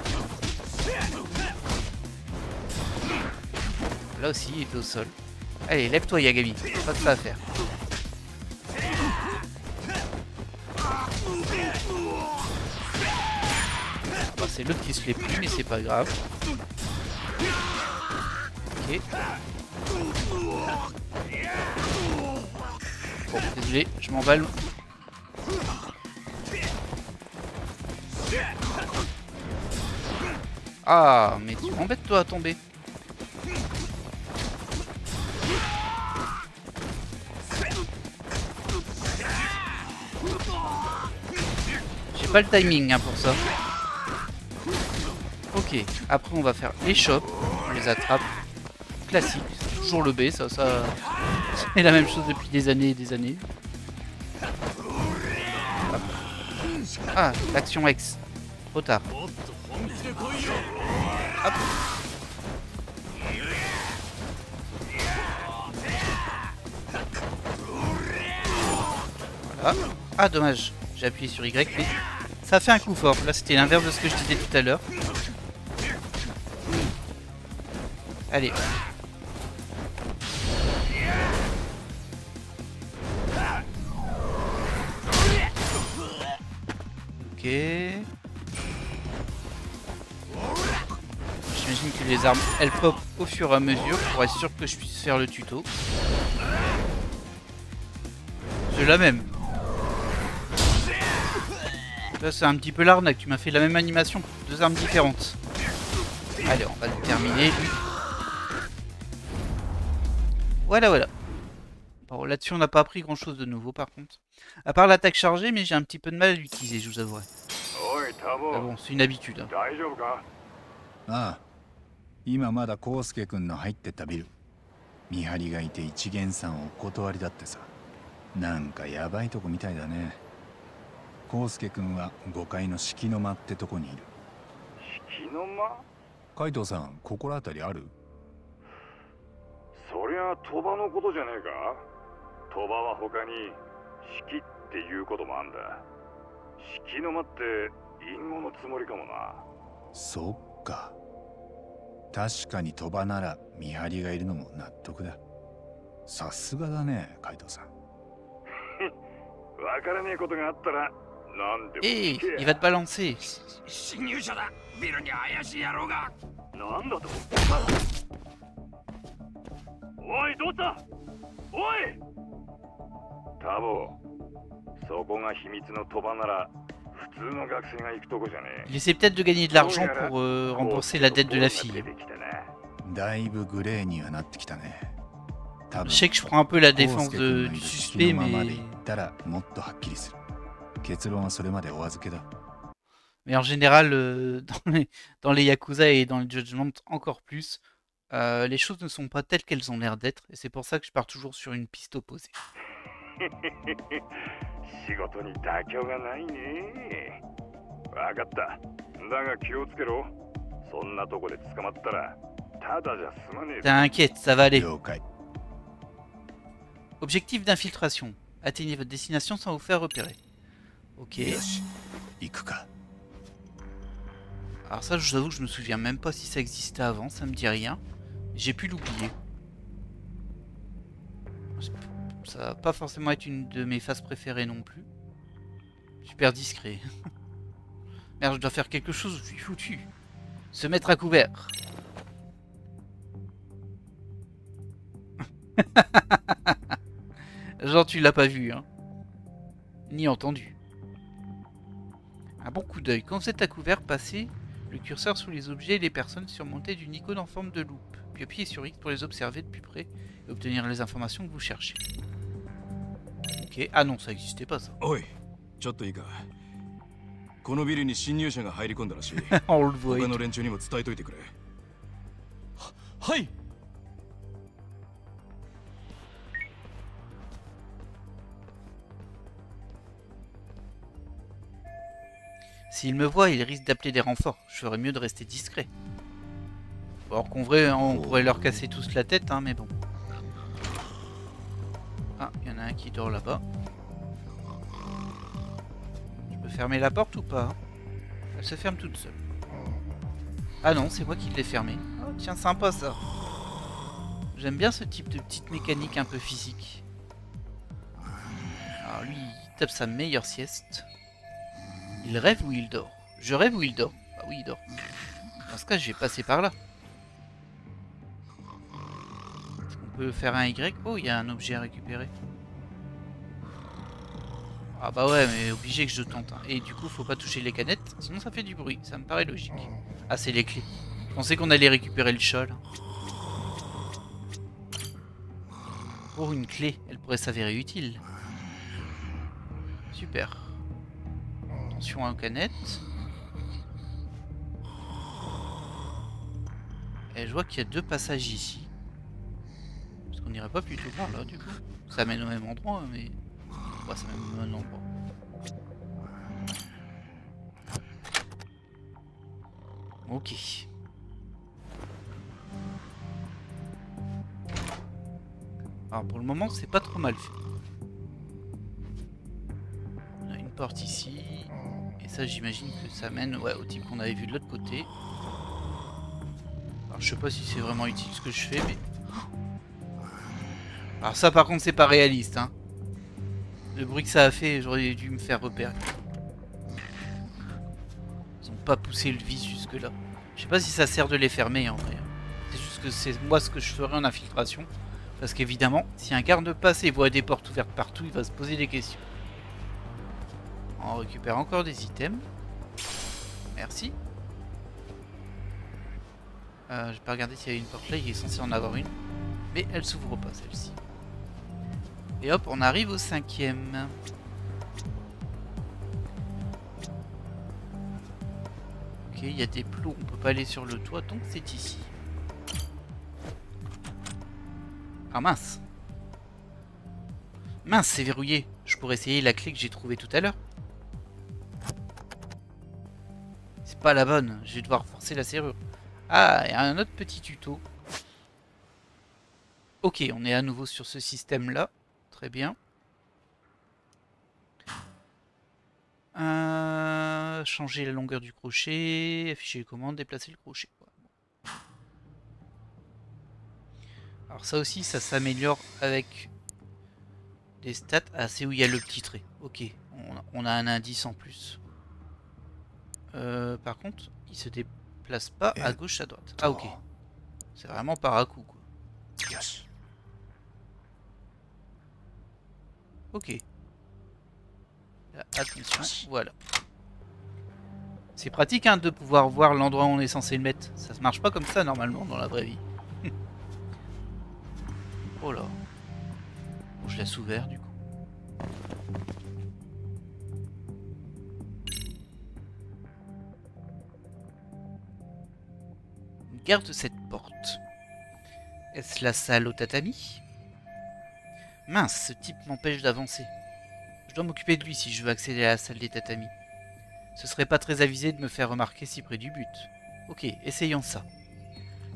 Là aussi il était au sol. Allez, lève-toi Yagami, pas que ça à faire. Bah, c'est l'autre qui se l'est pris mais c'est pas grave. Ok. Bon, désolé, je m'emballe. Ah, mais tu m'embêtes toi à tomber. J'ai pas le timing hein, pour ça. Ok, après on va faire les chops, on les attrape. Classique, c'est toujours le B, ça c'est la même chose depuis des années et des années. Hop. Ah, l'action X, trop tard. Hop. Voilà. Ah dommage, j'ai appuyé sur Y, mais ça fait un coup fort. Là c'était l'inverse de ce que je disais tout à l'heure. Allez. Ok. J'imagine que les armes elles pop au fur et à mesure pour être sûr que je puisse faire le tuto. C'est la même. Là c'est un petit peu l'arnaque, tu m'as fait la même animation pour deux armes différentes. Allez, on va le terminer lui. Voilà, voilà. Bon, là-dessus, on n'a pas appris grand-chose de nouveau, par contre. À part l'attaque chargée, mais j'ai un petit peu de mal à l'utiliser, je vous avouerai. Ah bon, c'est une habitude. Hein. ああ、今まだ康介君の入ってたビル。見張りがいて一元さんお断りだってさ。なんかやばいとこみたいだね。康介君は5階の四季の間ってとこにいる。四季の間？海藤さん、心当たりある？そりゃ鳥羽のことじゃねえか。鳥羽は他に四季っていうこともあんだ。四季の間って隠語のつもりかもな。そっか。確かに鳥羽なら見張りがいるのも納得だ。さすがだね、海藤さん。わからねえことがあったら何でも聞け。il va te balancer. 侵入者だ。ビルに怪しい野郎が。なんだと。おい、どうしたおいタボ、そこが秘密の鳥羽なら普通の学生が行くとこじゃねえ。Il essaie peut-être de gagner de l'argent pour rembourser la dette de la fille. だいぶグレーにはなってきたね。Je sais que je prends un peu la défense du suspect, mais... もっとはっきりする。結論はそれまでお預けだ。Mais en général, dans les Yakuza et dans les Judgment encore plus, les choses ne sont pas telles qu'elles ont l'air d'être, et c'est pour ça que je pars toujours sur une piste opposée. 仕事に妥協がないね。分かった。だが気をつけろ。そんなとこで捕まったらただじゃ済まねえ。 T'inquiète, ça va aller. 了解。 Objectif d'infiltration. Atteignez votre destination sans vous faire repérer. Ok. よし、行くか。 Alors ça, je vous avoue que je me souviens même pas si ça existait avant, ça me dit rien. J'ai pu l'oublier. Ça va pas forcément être une de mes phases préférées non plus. Super discret. Merde, je dois faire quelque chose, je suis foutu. Se mettre à couvert. Genre tu l'as pas vu, hein. Ni entendu. Un bon coup d'œil. Quand vous êtes à couvert, passez le curseur sur les objets et les personnes surmontées d'une icône en forme de loupe. Puis appuyez sur X pour les observer de plus près et obtenir les informations que vous cherchez. Ok. Ah non, ça existait pas ça. おい、ちょっといいか。このビルに侵入者が入り込んだらしい。 On le voit. 他の連中にも伝えといてくれ。はい。 S'il me voit, il risque d'appeler des renforts. Je ferais mieux de rester discret. Alors qu'en vrai, on pourrait leur casser tous la tête, hein, mais bon. Ah, il y en a un qui dort là-bas. Je peux fermer la porte ou pas? Elle se ferme toute seule. Ah non, c'est moi qui l'ai fermée. Oh, tiens, sympa ça. J'aime bien ce type de petite mécanique un peu physique. Alors lui, il tape sa meilleure sieste. Il rêve ou il dort? Je rêve ou il dort? Ah oui, il dort. Dans ce cas, je vais passer par là. Est-ce qu'on peut faire un Y? Oh, il y a un objet à récupérer. Ah bah ouais, mais obligé que je tente. Hein. Et du coup, faut pas toucher les canettes, sinon ça fait du bruit. Ça me paraît logique. Ah, c'est les clés. Je pensais qu'on allait récupérer le chat, là. Oh, une clé. Elle pourrait s'avérer utile. Super. Attention aux canettes. Et je vois qu'il y a deux passages ici. Est-ce qu'on irait pas plutôt par là du coup? Ça mène au même endroit, mais... Ouais, ça mène au même endroit. Ok. Alors pour le moment, c'est pas trop mal fait. On a une porte ici. Et ça, j'imagine que ça mène ouais, au type qu'on avait vu de l'autre côté. Alors je sais pas si c'est vraiment utile ce que je fais, mais... Alors ça par contre c'est pas réaliste, hein. Le bruit que ça a fait, j'aurais dû me faire repérer. Ils ont pas poussé le vis jusque là. Je sais pas si ça sert de les fermer en vrai. C'est juste que c'est moi ce que je ferais en infiltration. Parce qu'évidemment, si un garde passe et voit des portes ouvertes partout, il va se poser des questions. On récupère encore des items. Merci. J'ai pas regardé s'il y avait une porte là, il est censé en avoir une. Mais elle s'ouvre pas celle-ci. Et hop, on arrive au 5e. Ok, il y a des plots, on peut pas aller sur le toit, donc c'est ici. Ah mince. Mince, c'est verrouillé. Je pourrais essayer la clé que j'ai trouvée tout à l'heure. C'est pas la bonne, je vais devoir forcer la serrure. Ah, il y a un autre petit tuto. Ok, on est à nouveau sur ce système-là. Très bien. Changer la longueur du crochet, afficher les commandes, déplacer le crochet. Alors ça aussi, ça s'améliore avec les stats. Ah, c'est où il y a le petit trait. Ok, on a un indice en plus. Par contre, il se déplace pas à gauche, à droite. Ah ok. C'est vraiment par à coup quoi. Ok. Là, attention, voilà. C'est pratique hein, de pouvoir voir l'endroit où on est censé le mettre. Ça se marche pas comme ça normalement dans la vraie vie. Oh là. Bon, je laisse ouvert du coup. garde cette porte. Est-ce la salle au tatami? Mince, ce type m'empêche d'avancer. Je dois m'occuper de lui si je veux accéder à la salle des tatamis. Ce serait pas très avisé de me faire remarquer si près du but. Ok, essayons ça.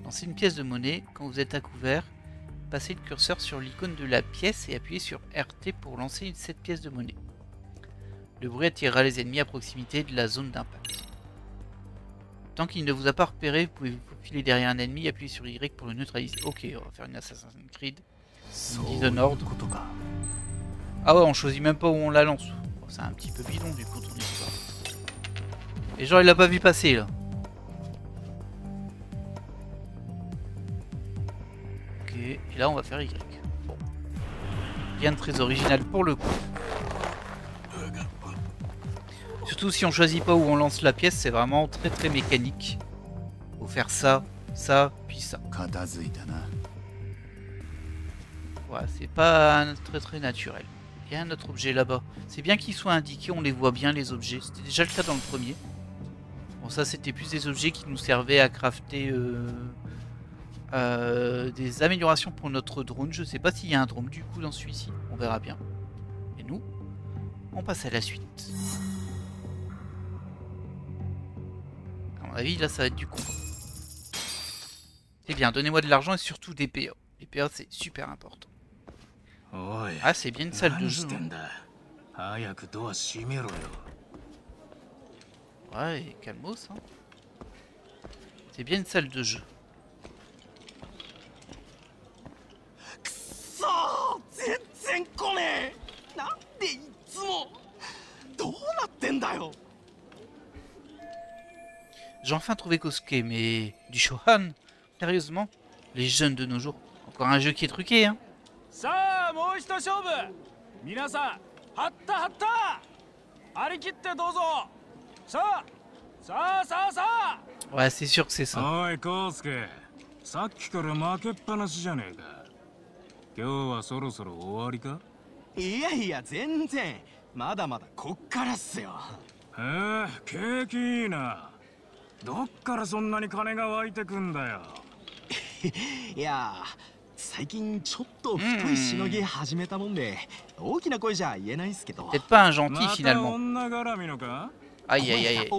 Lancez une pièce de monnaie. Quand vous êtes à couvert, passez le curseur sur l'icône de la pièce et appuyez sur RT pour lancer cette pièce de monnaie. Le bruit attirera les ennemis à proximité de la zone d'impact. Tant qu'il ne vous a pas repéré, vous pouvez vous faufiler derrière un ennemi et appuyer sur Y pour le neutraliser. Ok, on va faire une Assassin's Creed. Dishonored. Ah ouais, on choisit même pas où on la lance. Oh, c'est un petit peu bidon du coup ton histoire. Et genre il l'a pas vu passer là. Ok, et là on va faire Y. Bon. Rien de très original pour le coup. Surtout si on choisit pas où on lance la pièce, c'est vraiment très très mécanique. Faut faire ça, ça, puis ça. Voilà, c'est pas très très naturel. Il y a un autre objet là-bas. C'est bien qu'ils soient indiqués, on les voit bien les objets. C'était déjà le cas dans le premier. Bon, ça c'était plus des objets qui nous servaient à crafter des améliorations pour notre drone. Je sais pas s'il y a un drone du coup dans celui-ci. On verra bien. Et nous, on passe à la suite. À mon avis, là ça va être du combat. C'est bien, donnez-moi de l'argent et surtout des PA. Les PA c'est super important. Ah, c'est bien une salle de jeu. Hein. Ouais, et calmos. Hein. C'est bien une salle de jeu. J'ai enfin trouvé Kosuke, mais du Shohan? Sérieusement? Les jeunes de nos jours. Encore un jeu qui est truqué, hein. Ouais, c'est sûr que c'est ça. Peut-être pas un gentil finalement. Aïe aïe aïe.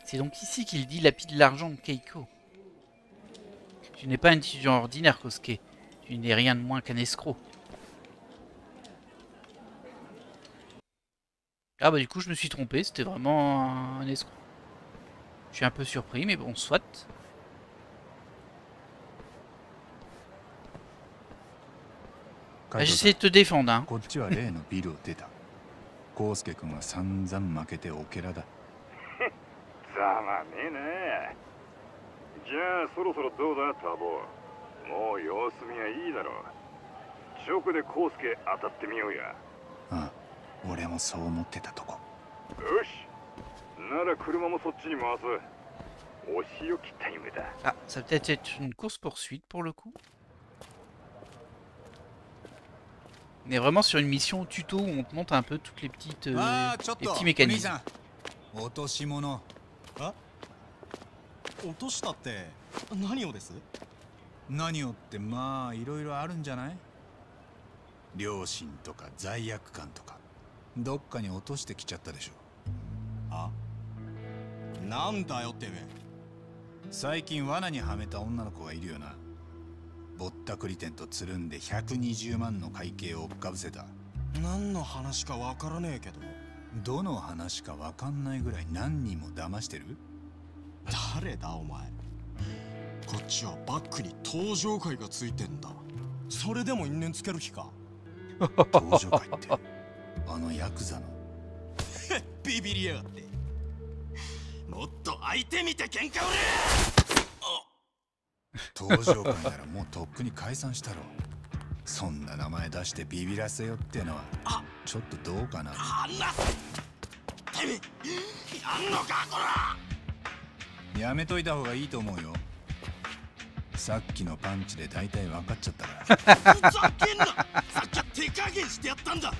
C'est donc ici qu'il dit lapide l'argent Keiko. Tu n'es pas un étudiant ordinaire, Kosuke. Tu n'es rien de moins qu'un escroc. Ah bah du coup je me suis trompé, c'était vraiment un escroc. Je suis un peu surpris, mais bon, soit. Bah, j'essaie de te défendre, hein. ざまねえな。じゃあそろそろどうだタボ。もう様子見はいいだろう。直でコウスケ当たってみようや。ああ、俺もそう思ってたとこ。よし。なら車もそっちに回す。お仕置きタイムだ。 Ah, ça peut peut-être être une course-poursuite pour le coup. On est vraiment sur une mission tuto où on te montre un peu toutes les petites les petits mécanismes. 落とし物。あ？落としたって何をです？何をってまあいろいろあるんじゃない？良心とか罪悪感とかどっかに落としてきちゃったでしょ。あ？なんだよてめえ。最近罠にはめた女の子がいるよな。ぼったくり店とつるんで120万の会計を追っかぶせた。何の話かわからねえけど。どの話かわかんないぐらい何人も騙してる？誰だお前。こっちはバックに登場会がついてんだ。それでも因縁つける気か。登場会ってあのヤクザの。ビビりやがって。もっと相手見て喧嘩売れ。登場会ならもうとっくに解散したろ。そんな名前出してビビらせよってのはちょっとどうかな。あんなてめえやんのかこら。やめといた方がいいと思うよ。さっきのパンチで大体分かっちゃったから。ふざけんな。さっきは手加減してやったんだ。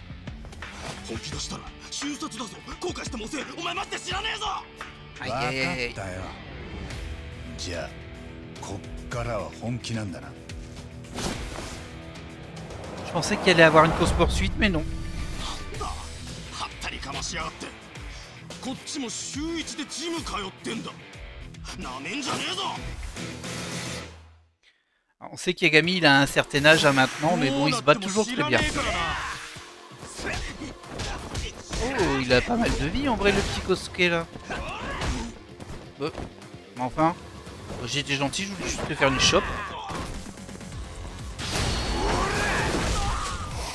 本気出したら瞬殺だぞ。後悔してもせん。お前マジで知らねえぞ。Aïe aïe aïe. 分かったよ。じゃあこっからは本気なんだな。 Je pensais qu'il allait avoir une course poursuite, mais non. はったりかましやがって。こっちも週一でジム通ってんだ。なめんじゃねえぞ。 On sait qu'Yagami il a un certain âge hein, maintenant, mais bon, il se bat toujours très bien. Oh, il a pas mal de vie en vrai, le petit Kosuke là. Bon, mais enfin, j'étais gentil, je voulais juste te faire une chope.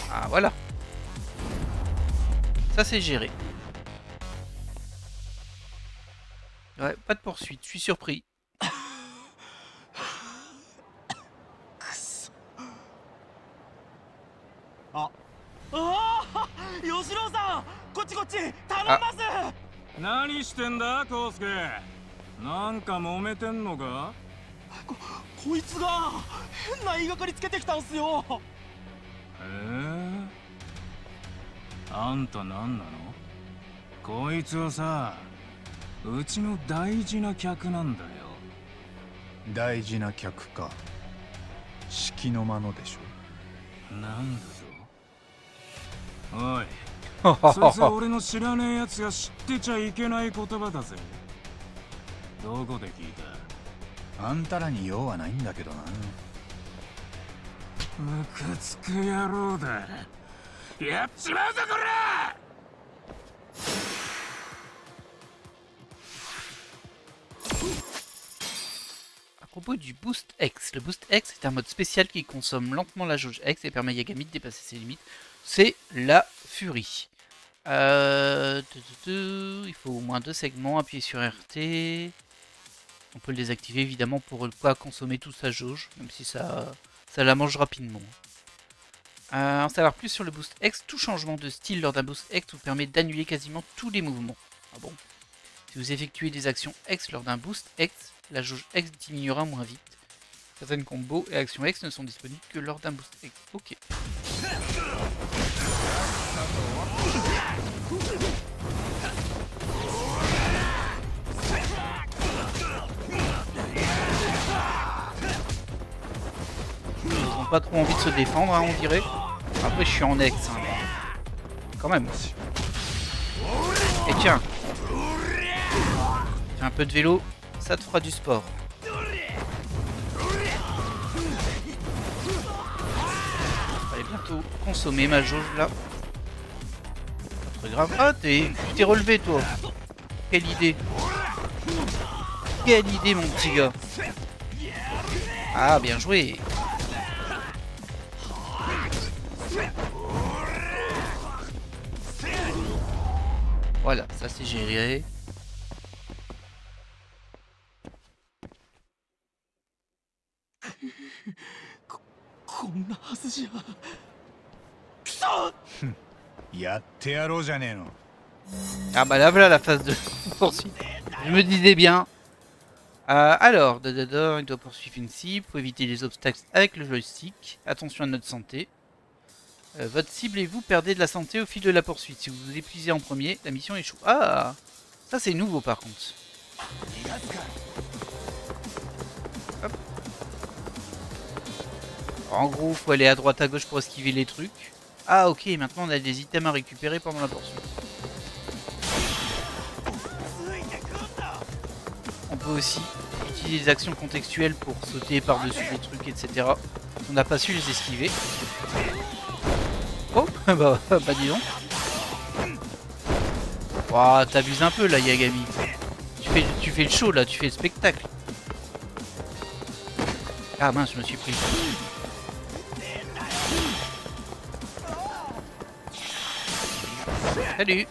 Ah, voilà. Ça, c'est géré. Ouais, pas de poursuite, je suis surpris. 吉郎さん、こっちこっち頼みます。何してんだコウスケ。なんか揉めてんのか。こいつが変な言いがかりつけてきたんすよ。へえ。あんた何なの。こいつはさ、うちの大事な客なんだよ。大事な客か。式の間のでしょ。なんだぞ。おい。そいつは俺の知らねえやつが知ってちゃいけない言葉だぜ。どこで聞いた。あんたらに用はないんだけどな。ムカつく野郎だ。やっちまうぞこら。 À propos du Boost X, le Boost X est un mode spécial qui consomme lentement la jauge X et permet à Yagami de dépasser ses limites. C'est la furie. Il faut au moins 2 segments, appuyer sur RT. On peut le désactiver évidemment pour ne pas consommer toute sa jauge, même si ça la mange rapidement. En savoir plus sur le Boost X, tout changement de style lors d'un Boost X vous permet d'annuler quasiment tous les mouvements. Ah bon? Si vous effectuez des actions X lors d'un Boost X, la jauge X diminuera moins vite. Certaines combos et actions X ne sont disponibles que lors d'un Boost X. Ok. Ils n'ont pas trop envie de se défendre, hein, on dirait. Après, je suis en X, hein, mais quand même. Et tiens, fais un peu de vélo, ça te fera du sport. Fallait bientôt consommer ma jauge là. Pas très grave. Ah, tu t'es relevé toi. Quelle idée. Quelle idée mon petit gars. Ah, bien joué. Voilà, ça c'est géré. Ah bah là voilà la phase de poursuite. Je me disais bien. Alors, il doit poursuivre une cible, faut éviter les obstacles avec le joystick. Attention à notre santé. Votre cible et vous perdez de la santé au fil de la poursuite. Si vous vous épuisez en premier, la mission échoue. Ah, ça c'est nouveau par contre. Hop. En gros, faut aller à droite à gauche pour esquiver les trucs. Ah ok, maintenant on a des items à récupérer pendant la poursuite. On peut aussi utiliser des actions contextuelles pour sauter par-dessus les trucs, etc. On n'a pas su les esquiver. Oh, bah dis donc. Ouah, t'abuses un peu là, Yagami. Tu fais le show là, tu fais le spectacle. Ah mince, je me suis pris. Salut.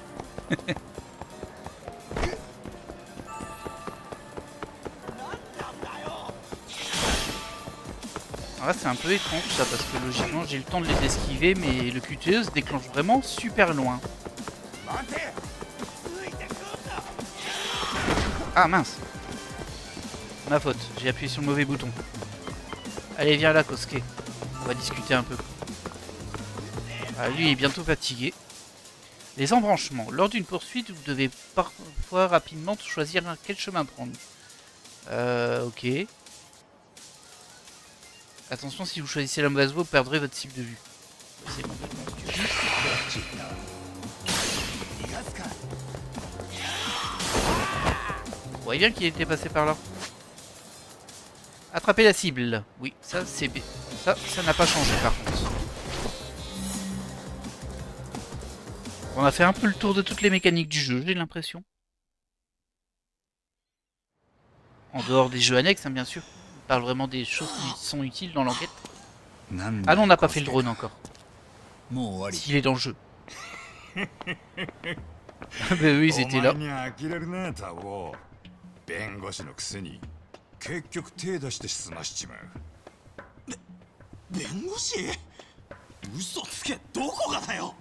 Alors là c'est un peu étrange ça parce que logiquement j'ai le temps de les esquiver mais le QTE se déclenche vraiment super loin. Ah mince. Ma faute, j'ai appuyé sur le mauvais bouton. Allez viens là Kosuke, on va discuter un peu. Ah, lui il est bientôt fatigué. Les embranchements. Lors d'une poursuite, vous devez parfois rapidement choisir quel chemin prendre. Ok. Attention, si vous choisissez la mauvaise voie, vous perdrez votre cible de vue. C'est complètement stupide. On voyait bien qu'il était passé par là. Attraper la cible. Oui, ça c'est bien. Ça n'a pas changé par contre. On a fait un peu le tour de toutes les mécaniques du jeu, j'ai l'impression. En dehors des jeux annexes, hein, bien sûr. On parle vraiment des choses qui sont utiles dans l'enquête. Ah non, on n'a pas fait le drone encore. S'il est dans le jeu. Ben oui, ils étaient là. 弁護士のくせに結局手出して済ましちまう。弁護士？嘘つけ、どこがだよ。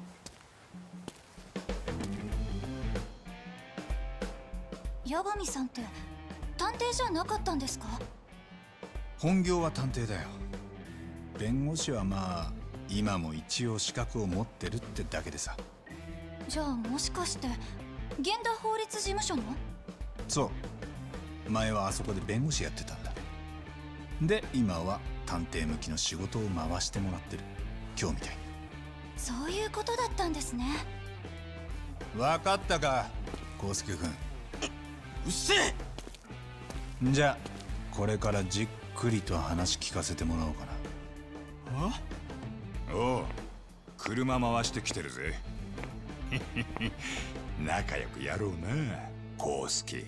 八神さんって探偵じゃなかったんですか？本業は探偵だよ。弁護士はまあ今も一応資格を持ってるってだけでさ。じゃあもしかして源田法律事務所の？そう、前はあそこで弁護士やってたんだ。で今は探偵向きの仕事を回してもらってる。今日みたいに。そういうことだったんですね。分かったか、康介君。うっせえ。じゃあこれからじっくりと話聞かせてもらおうかな。おう、車回してきてるぜ。仲良くやろうな、康介。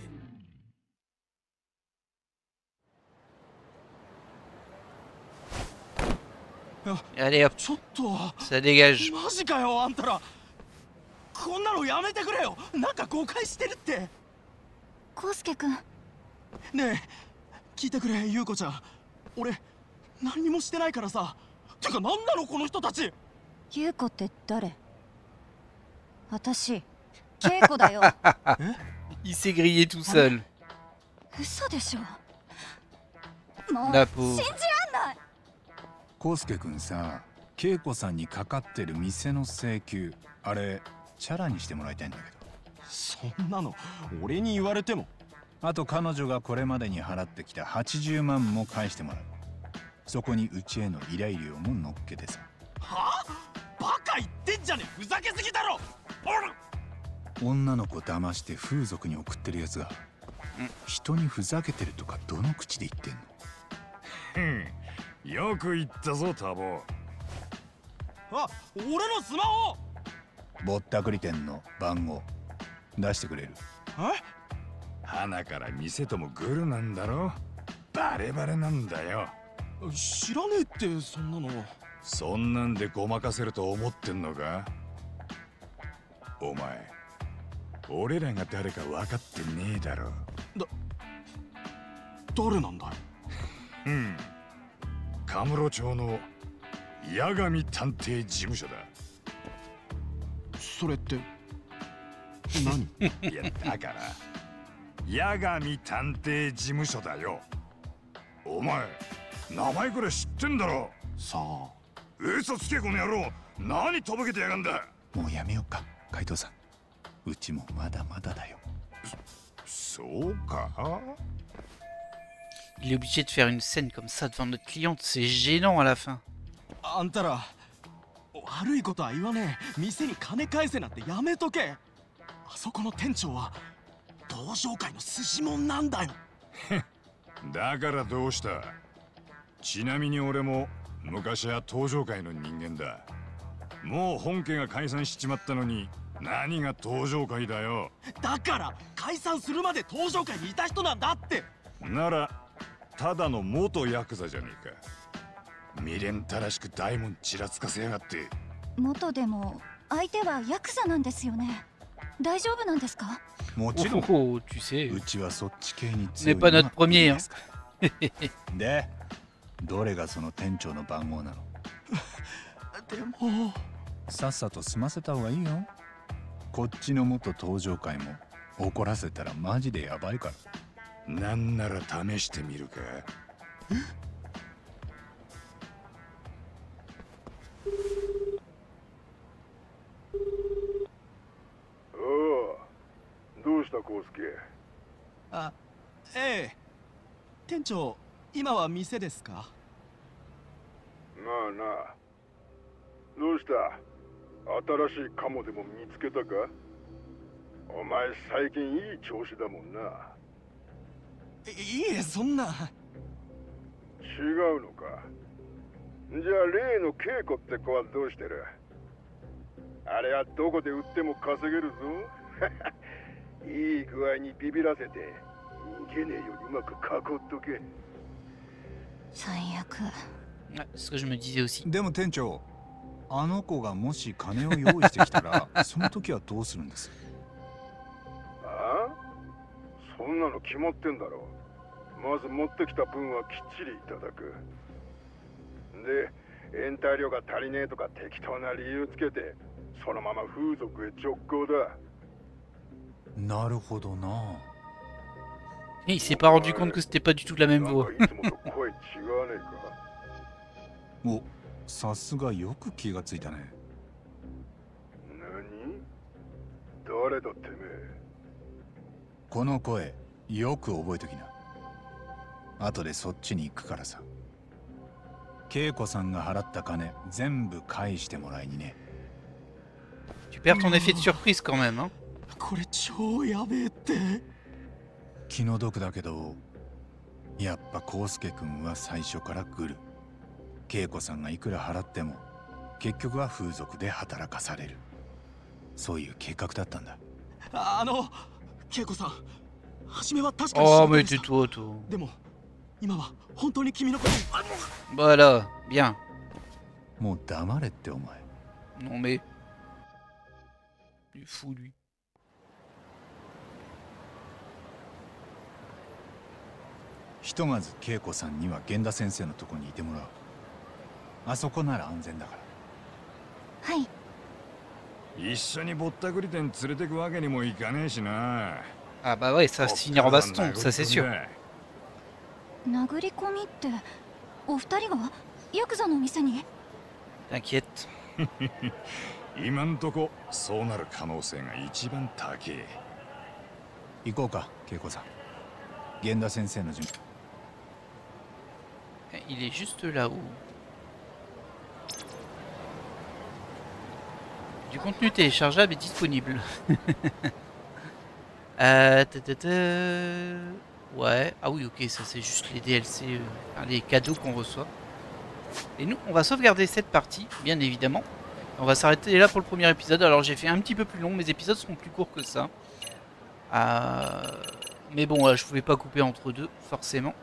Allez hop, ちょっと ça dégage. マジかよ、あんたら。こんなのやめてくれよ。なんか誤解してるって。康介君。ねえ、聞いてくれ、優子ちゃん。俺何にもしてないからさ。てか何なのこの人たち。優子って誰？私、恵子だよ。Il s'est grillé tout seul. 嘘でしょ。もう La 信じ pauvre. らんない。康介君さ、恵子さんにかかってる店の請求、あれチャラにしてもらいたいんだけど。そんなの俺に言われても。あと彼女がこれまでに払ってきた80万も返してもらう。そこにうちへの依頼料も乗っけてさ。はあ？バカ言ってんじゃねえ。ふざけすぎだろ。女の子騙して風俗に送ってるやつが人にふざけてるとかどの口で言ってんの？よく言ったぞ、タボ。あ、俺のスマホ。ぼったくり店の番号出してくれる？花から店ともグルなんだろ。バレバレなんだよ。知らねえって。そんなのそんなんでごまかせると思ってんのか？お前、俺らが誰か分かってねえだろ。誰なんだい？カムロ町の八神探偵事務所だ。それって何？いやだから八神探偵事務所だよ。お前名前くらい知ってんだろ。さあ、嘘つけこの野郎。何とぼけてやがんだ。もうやめようか、海藤さん。うちもまだまだだよ。そうか。Il est obligé de faire une scène comme ça devant notre cliente, c'est gênant à la fin. あんたら悪いことは言わねえ。店に金返せなんてやめとけ。あそこの店長は道場界の筋もんなんだよ。だからどうした？ちなみに俺も昔は東上界の人間だ。もう本家が解散しちまったのに何が東上界だよ。だから解散するまで東上界にいた人なんだって。ならただの元ヤクザじゃねえか。未練たらしく大門ちらつかせやがって。元でも相手はヤクザなんですよね。大丈夫なんですか？もちろん。Oh, tu sais. うちはそっち系にCe n'est pas notre premier, hein. で、どれがその店長の番号なの？でもさっさと済ませた方がいいよ。こっちの元登場会も怒らせたらマジでやばいから。なんなら試してみるか。あ、ええ。店長、今は店ですか？まあな。どうした？新しいカモでも見つけたか？お前最近いい調子だもんな。いえ、そんな。違うのか。じゃあ例の稽古って子はどうしてる？あれはどこで売っても稼げるぞ。いい具合にビビらせて逃げねえようにうまく囲っとけ。最悪。Ouais, c'est ce que je me disais aussi. でも店長、あの子がもし金を用意してきたらその時はどうするんです？ああ？そんなの決まってんだろ。まず持ってきた分はきっちりいただく。で、延滞料が足りねえとか適当な理由つけてそのまま風俗へ直行だ。なるほどな。Et il s'est pas rendu compte que c'était pas du tout la même voix. いつもと声違わねえか？お、さすがよく気がついたね。何？誰だってめえ。この声よく覚えときな。後でそっちに行くからさ。恵子さんが払った金全部返してもらいにね。Tu perds ton effet de surprise quand même, hein. これ超やべえって。気の毒だけど、やっぱ康介君は最初からグル。恵子さんがいくら払っても結局は風俗で働かされる。そういう計画だったんだ。恵子さん、初めは確かに Oh, mais tais-toi, toi. でも今は本当に君のこと。Voilà, bien. もう黙れってお前。Non mais... Il est fou, lui. ひとまず恵子さんには源田先生のとこにいてもらう。あそこなら安全だから。はい。一緒にぼったくり店連れてくわけにもいかねえしな。Ah bah ouais, ça va se finir en baston, ça c'est sûr. 殴り込みってお二人がヤクザの店に？ T'inquiète. 今んとこそうなる可能性が一番高い。行こうか、恵子さん。源田先生の準備。Il est juste là-haut. Du contenu téléchargeable est disponible. Ouais. Ah oui, ok, ça c'est juste les DLC, les cadeaux qu'on reçoit. Et nous, on va sauvegarder cette partie, bien évidemment. On va s'arrêter là pour le premier épisode. Alors j'ai fait un petit peu plus long, mes épisodes seront plus courts que ça. Mais bon, je pouvais pas couper entre deux, forcément.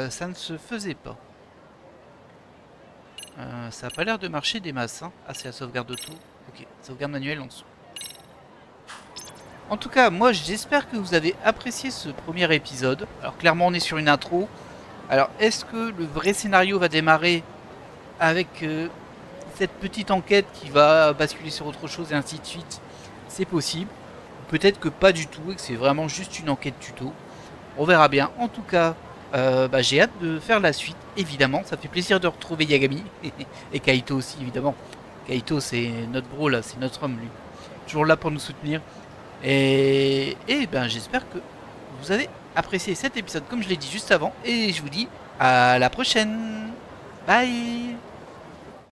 Ça ne se faisait pas. Ça a pas l'air de marcher des masses. Hein. Ah, c'est la sauvegarde de tout. Ok, sauvegarde manuelle en dessous. En tout cas, moi j'espère que vous avez apprécié ce premier épisode. Alors clairement on est sur une intro. Alors est-ce que le vrai scénario va démarrer avec cette petite enquête qui va basculer sur autre chose et ainsi de suite? C'est possible. Peut-être que pas du tout et que c'est vraiment juste une enquête tuto. On verra bien. En tout cas, j'ai hâte de faire la suite. Évidemment, ça fait plaisir de retrouver Yagami. Et Kaito aussi, évidemment. Kaito, c'est notre bro là, c'est notre homme lui. Toujours là pour nous soutenir. Et j'espère que vous avez apprécié cet épisode comme je l'ai dit juste avant. Et je vous dis à la prochaine. Bye.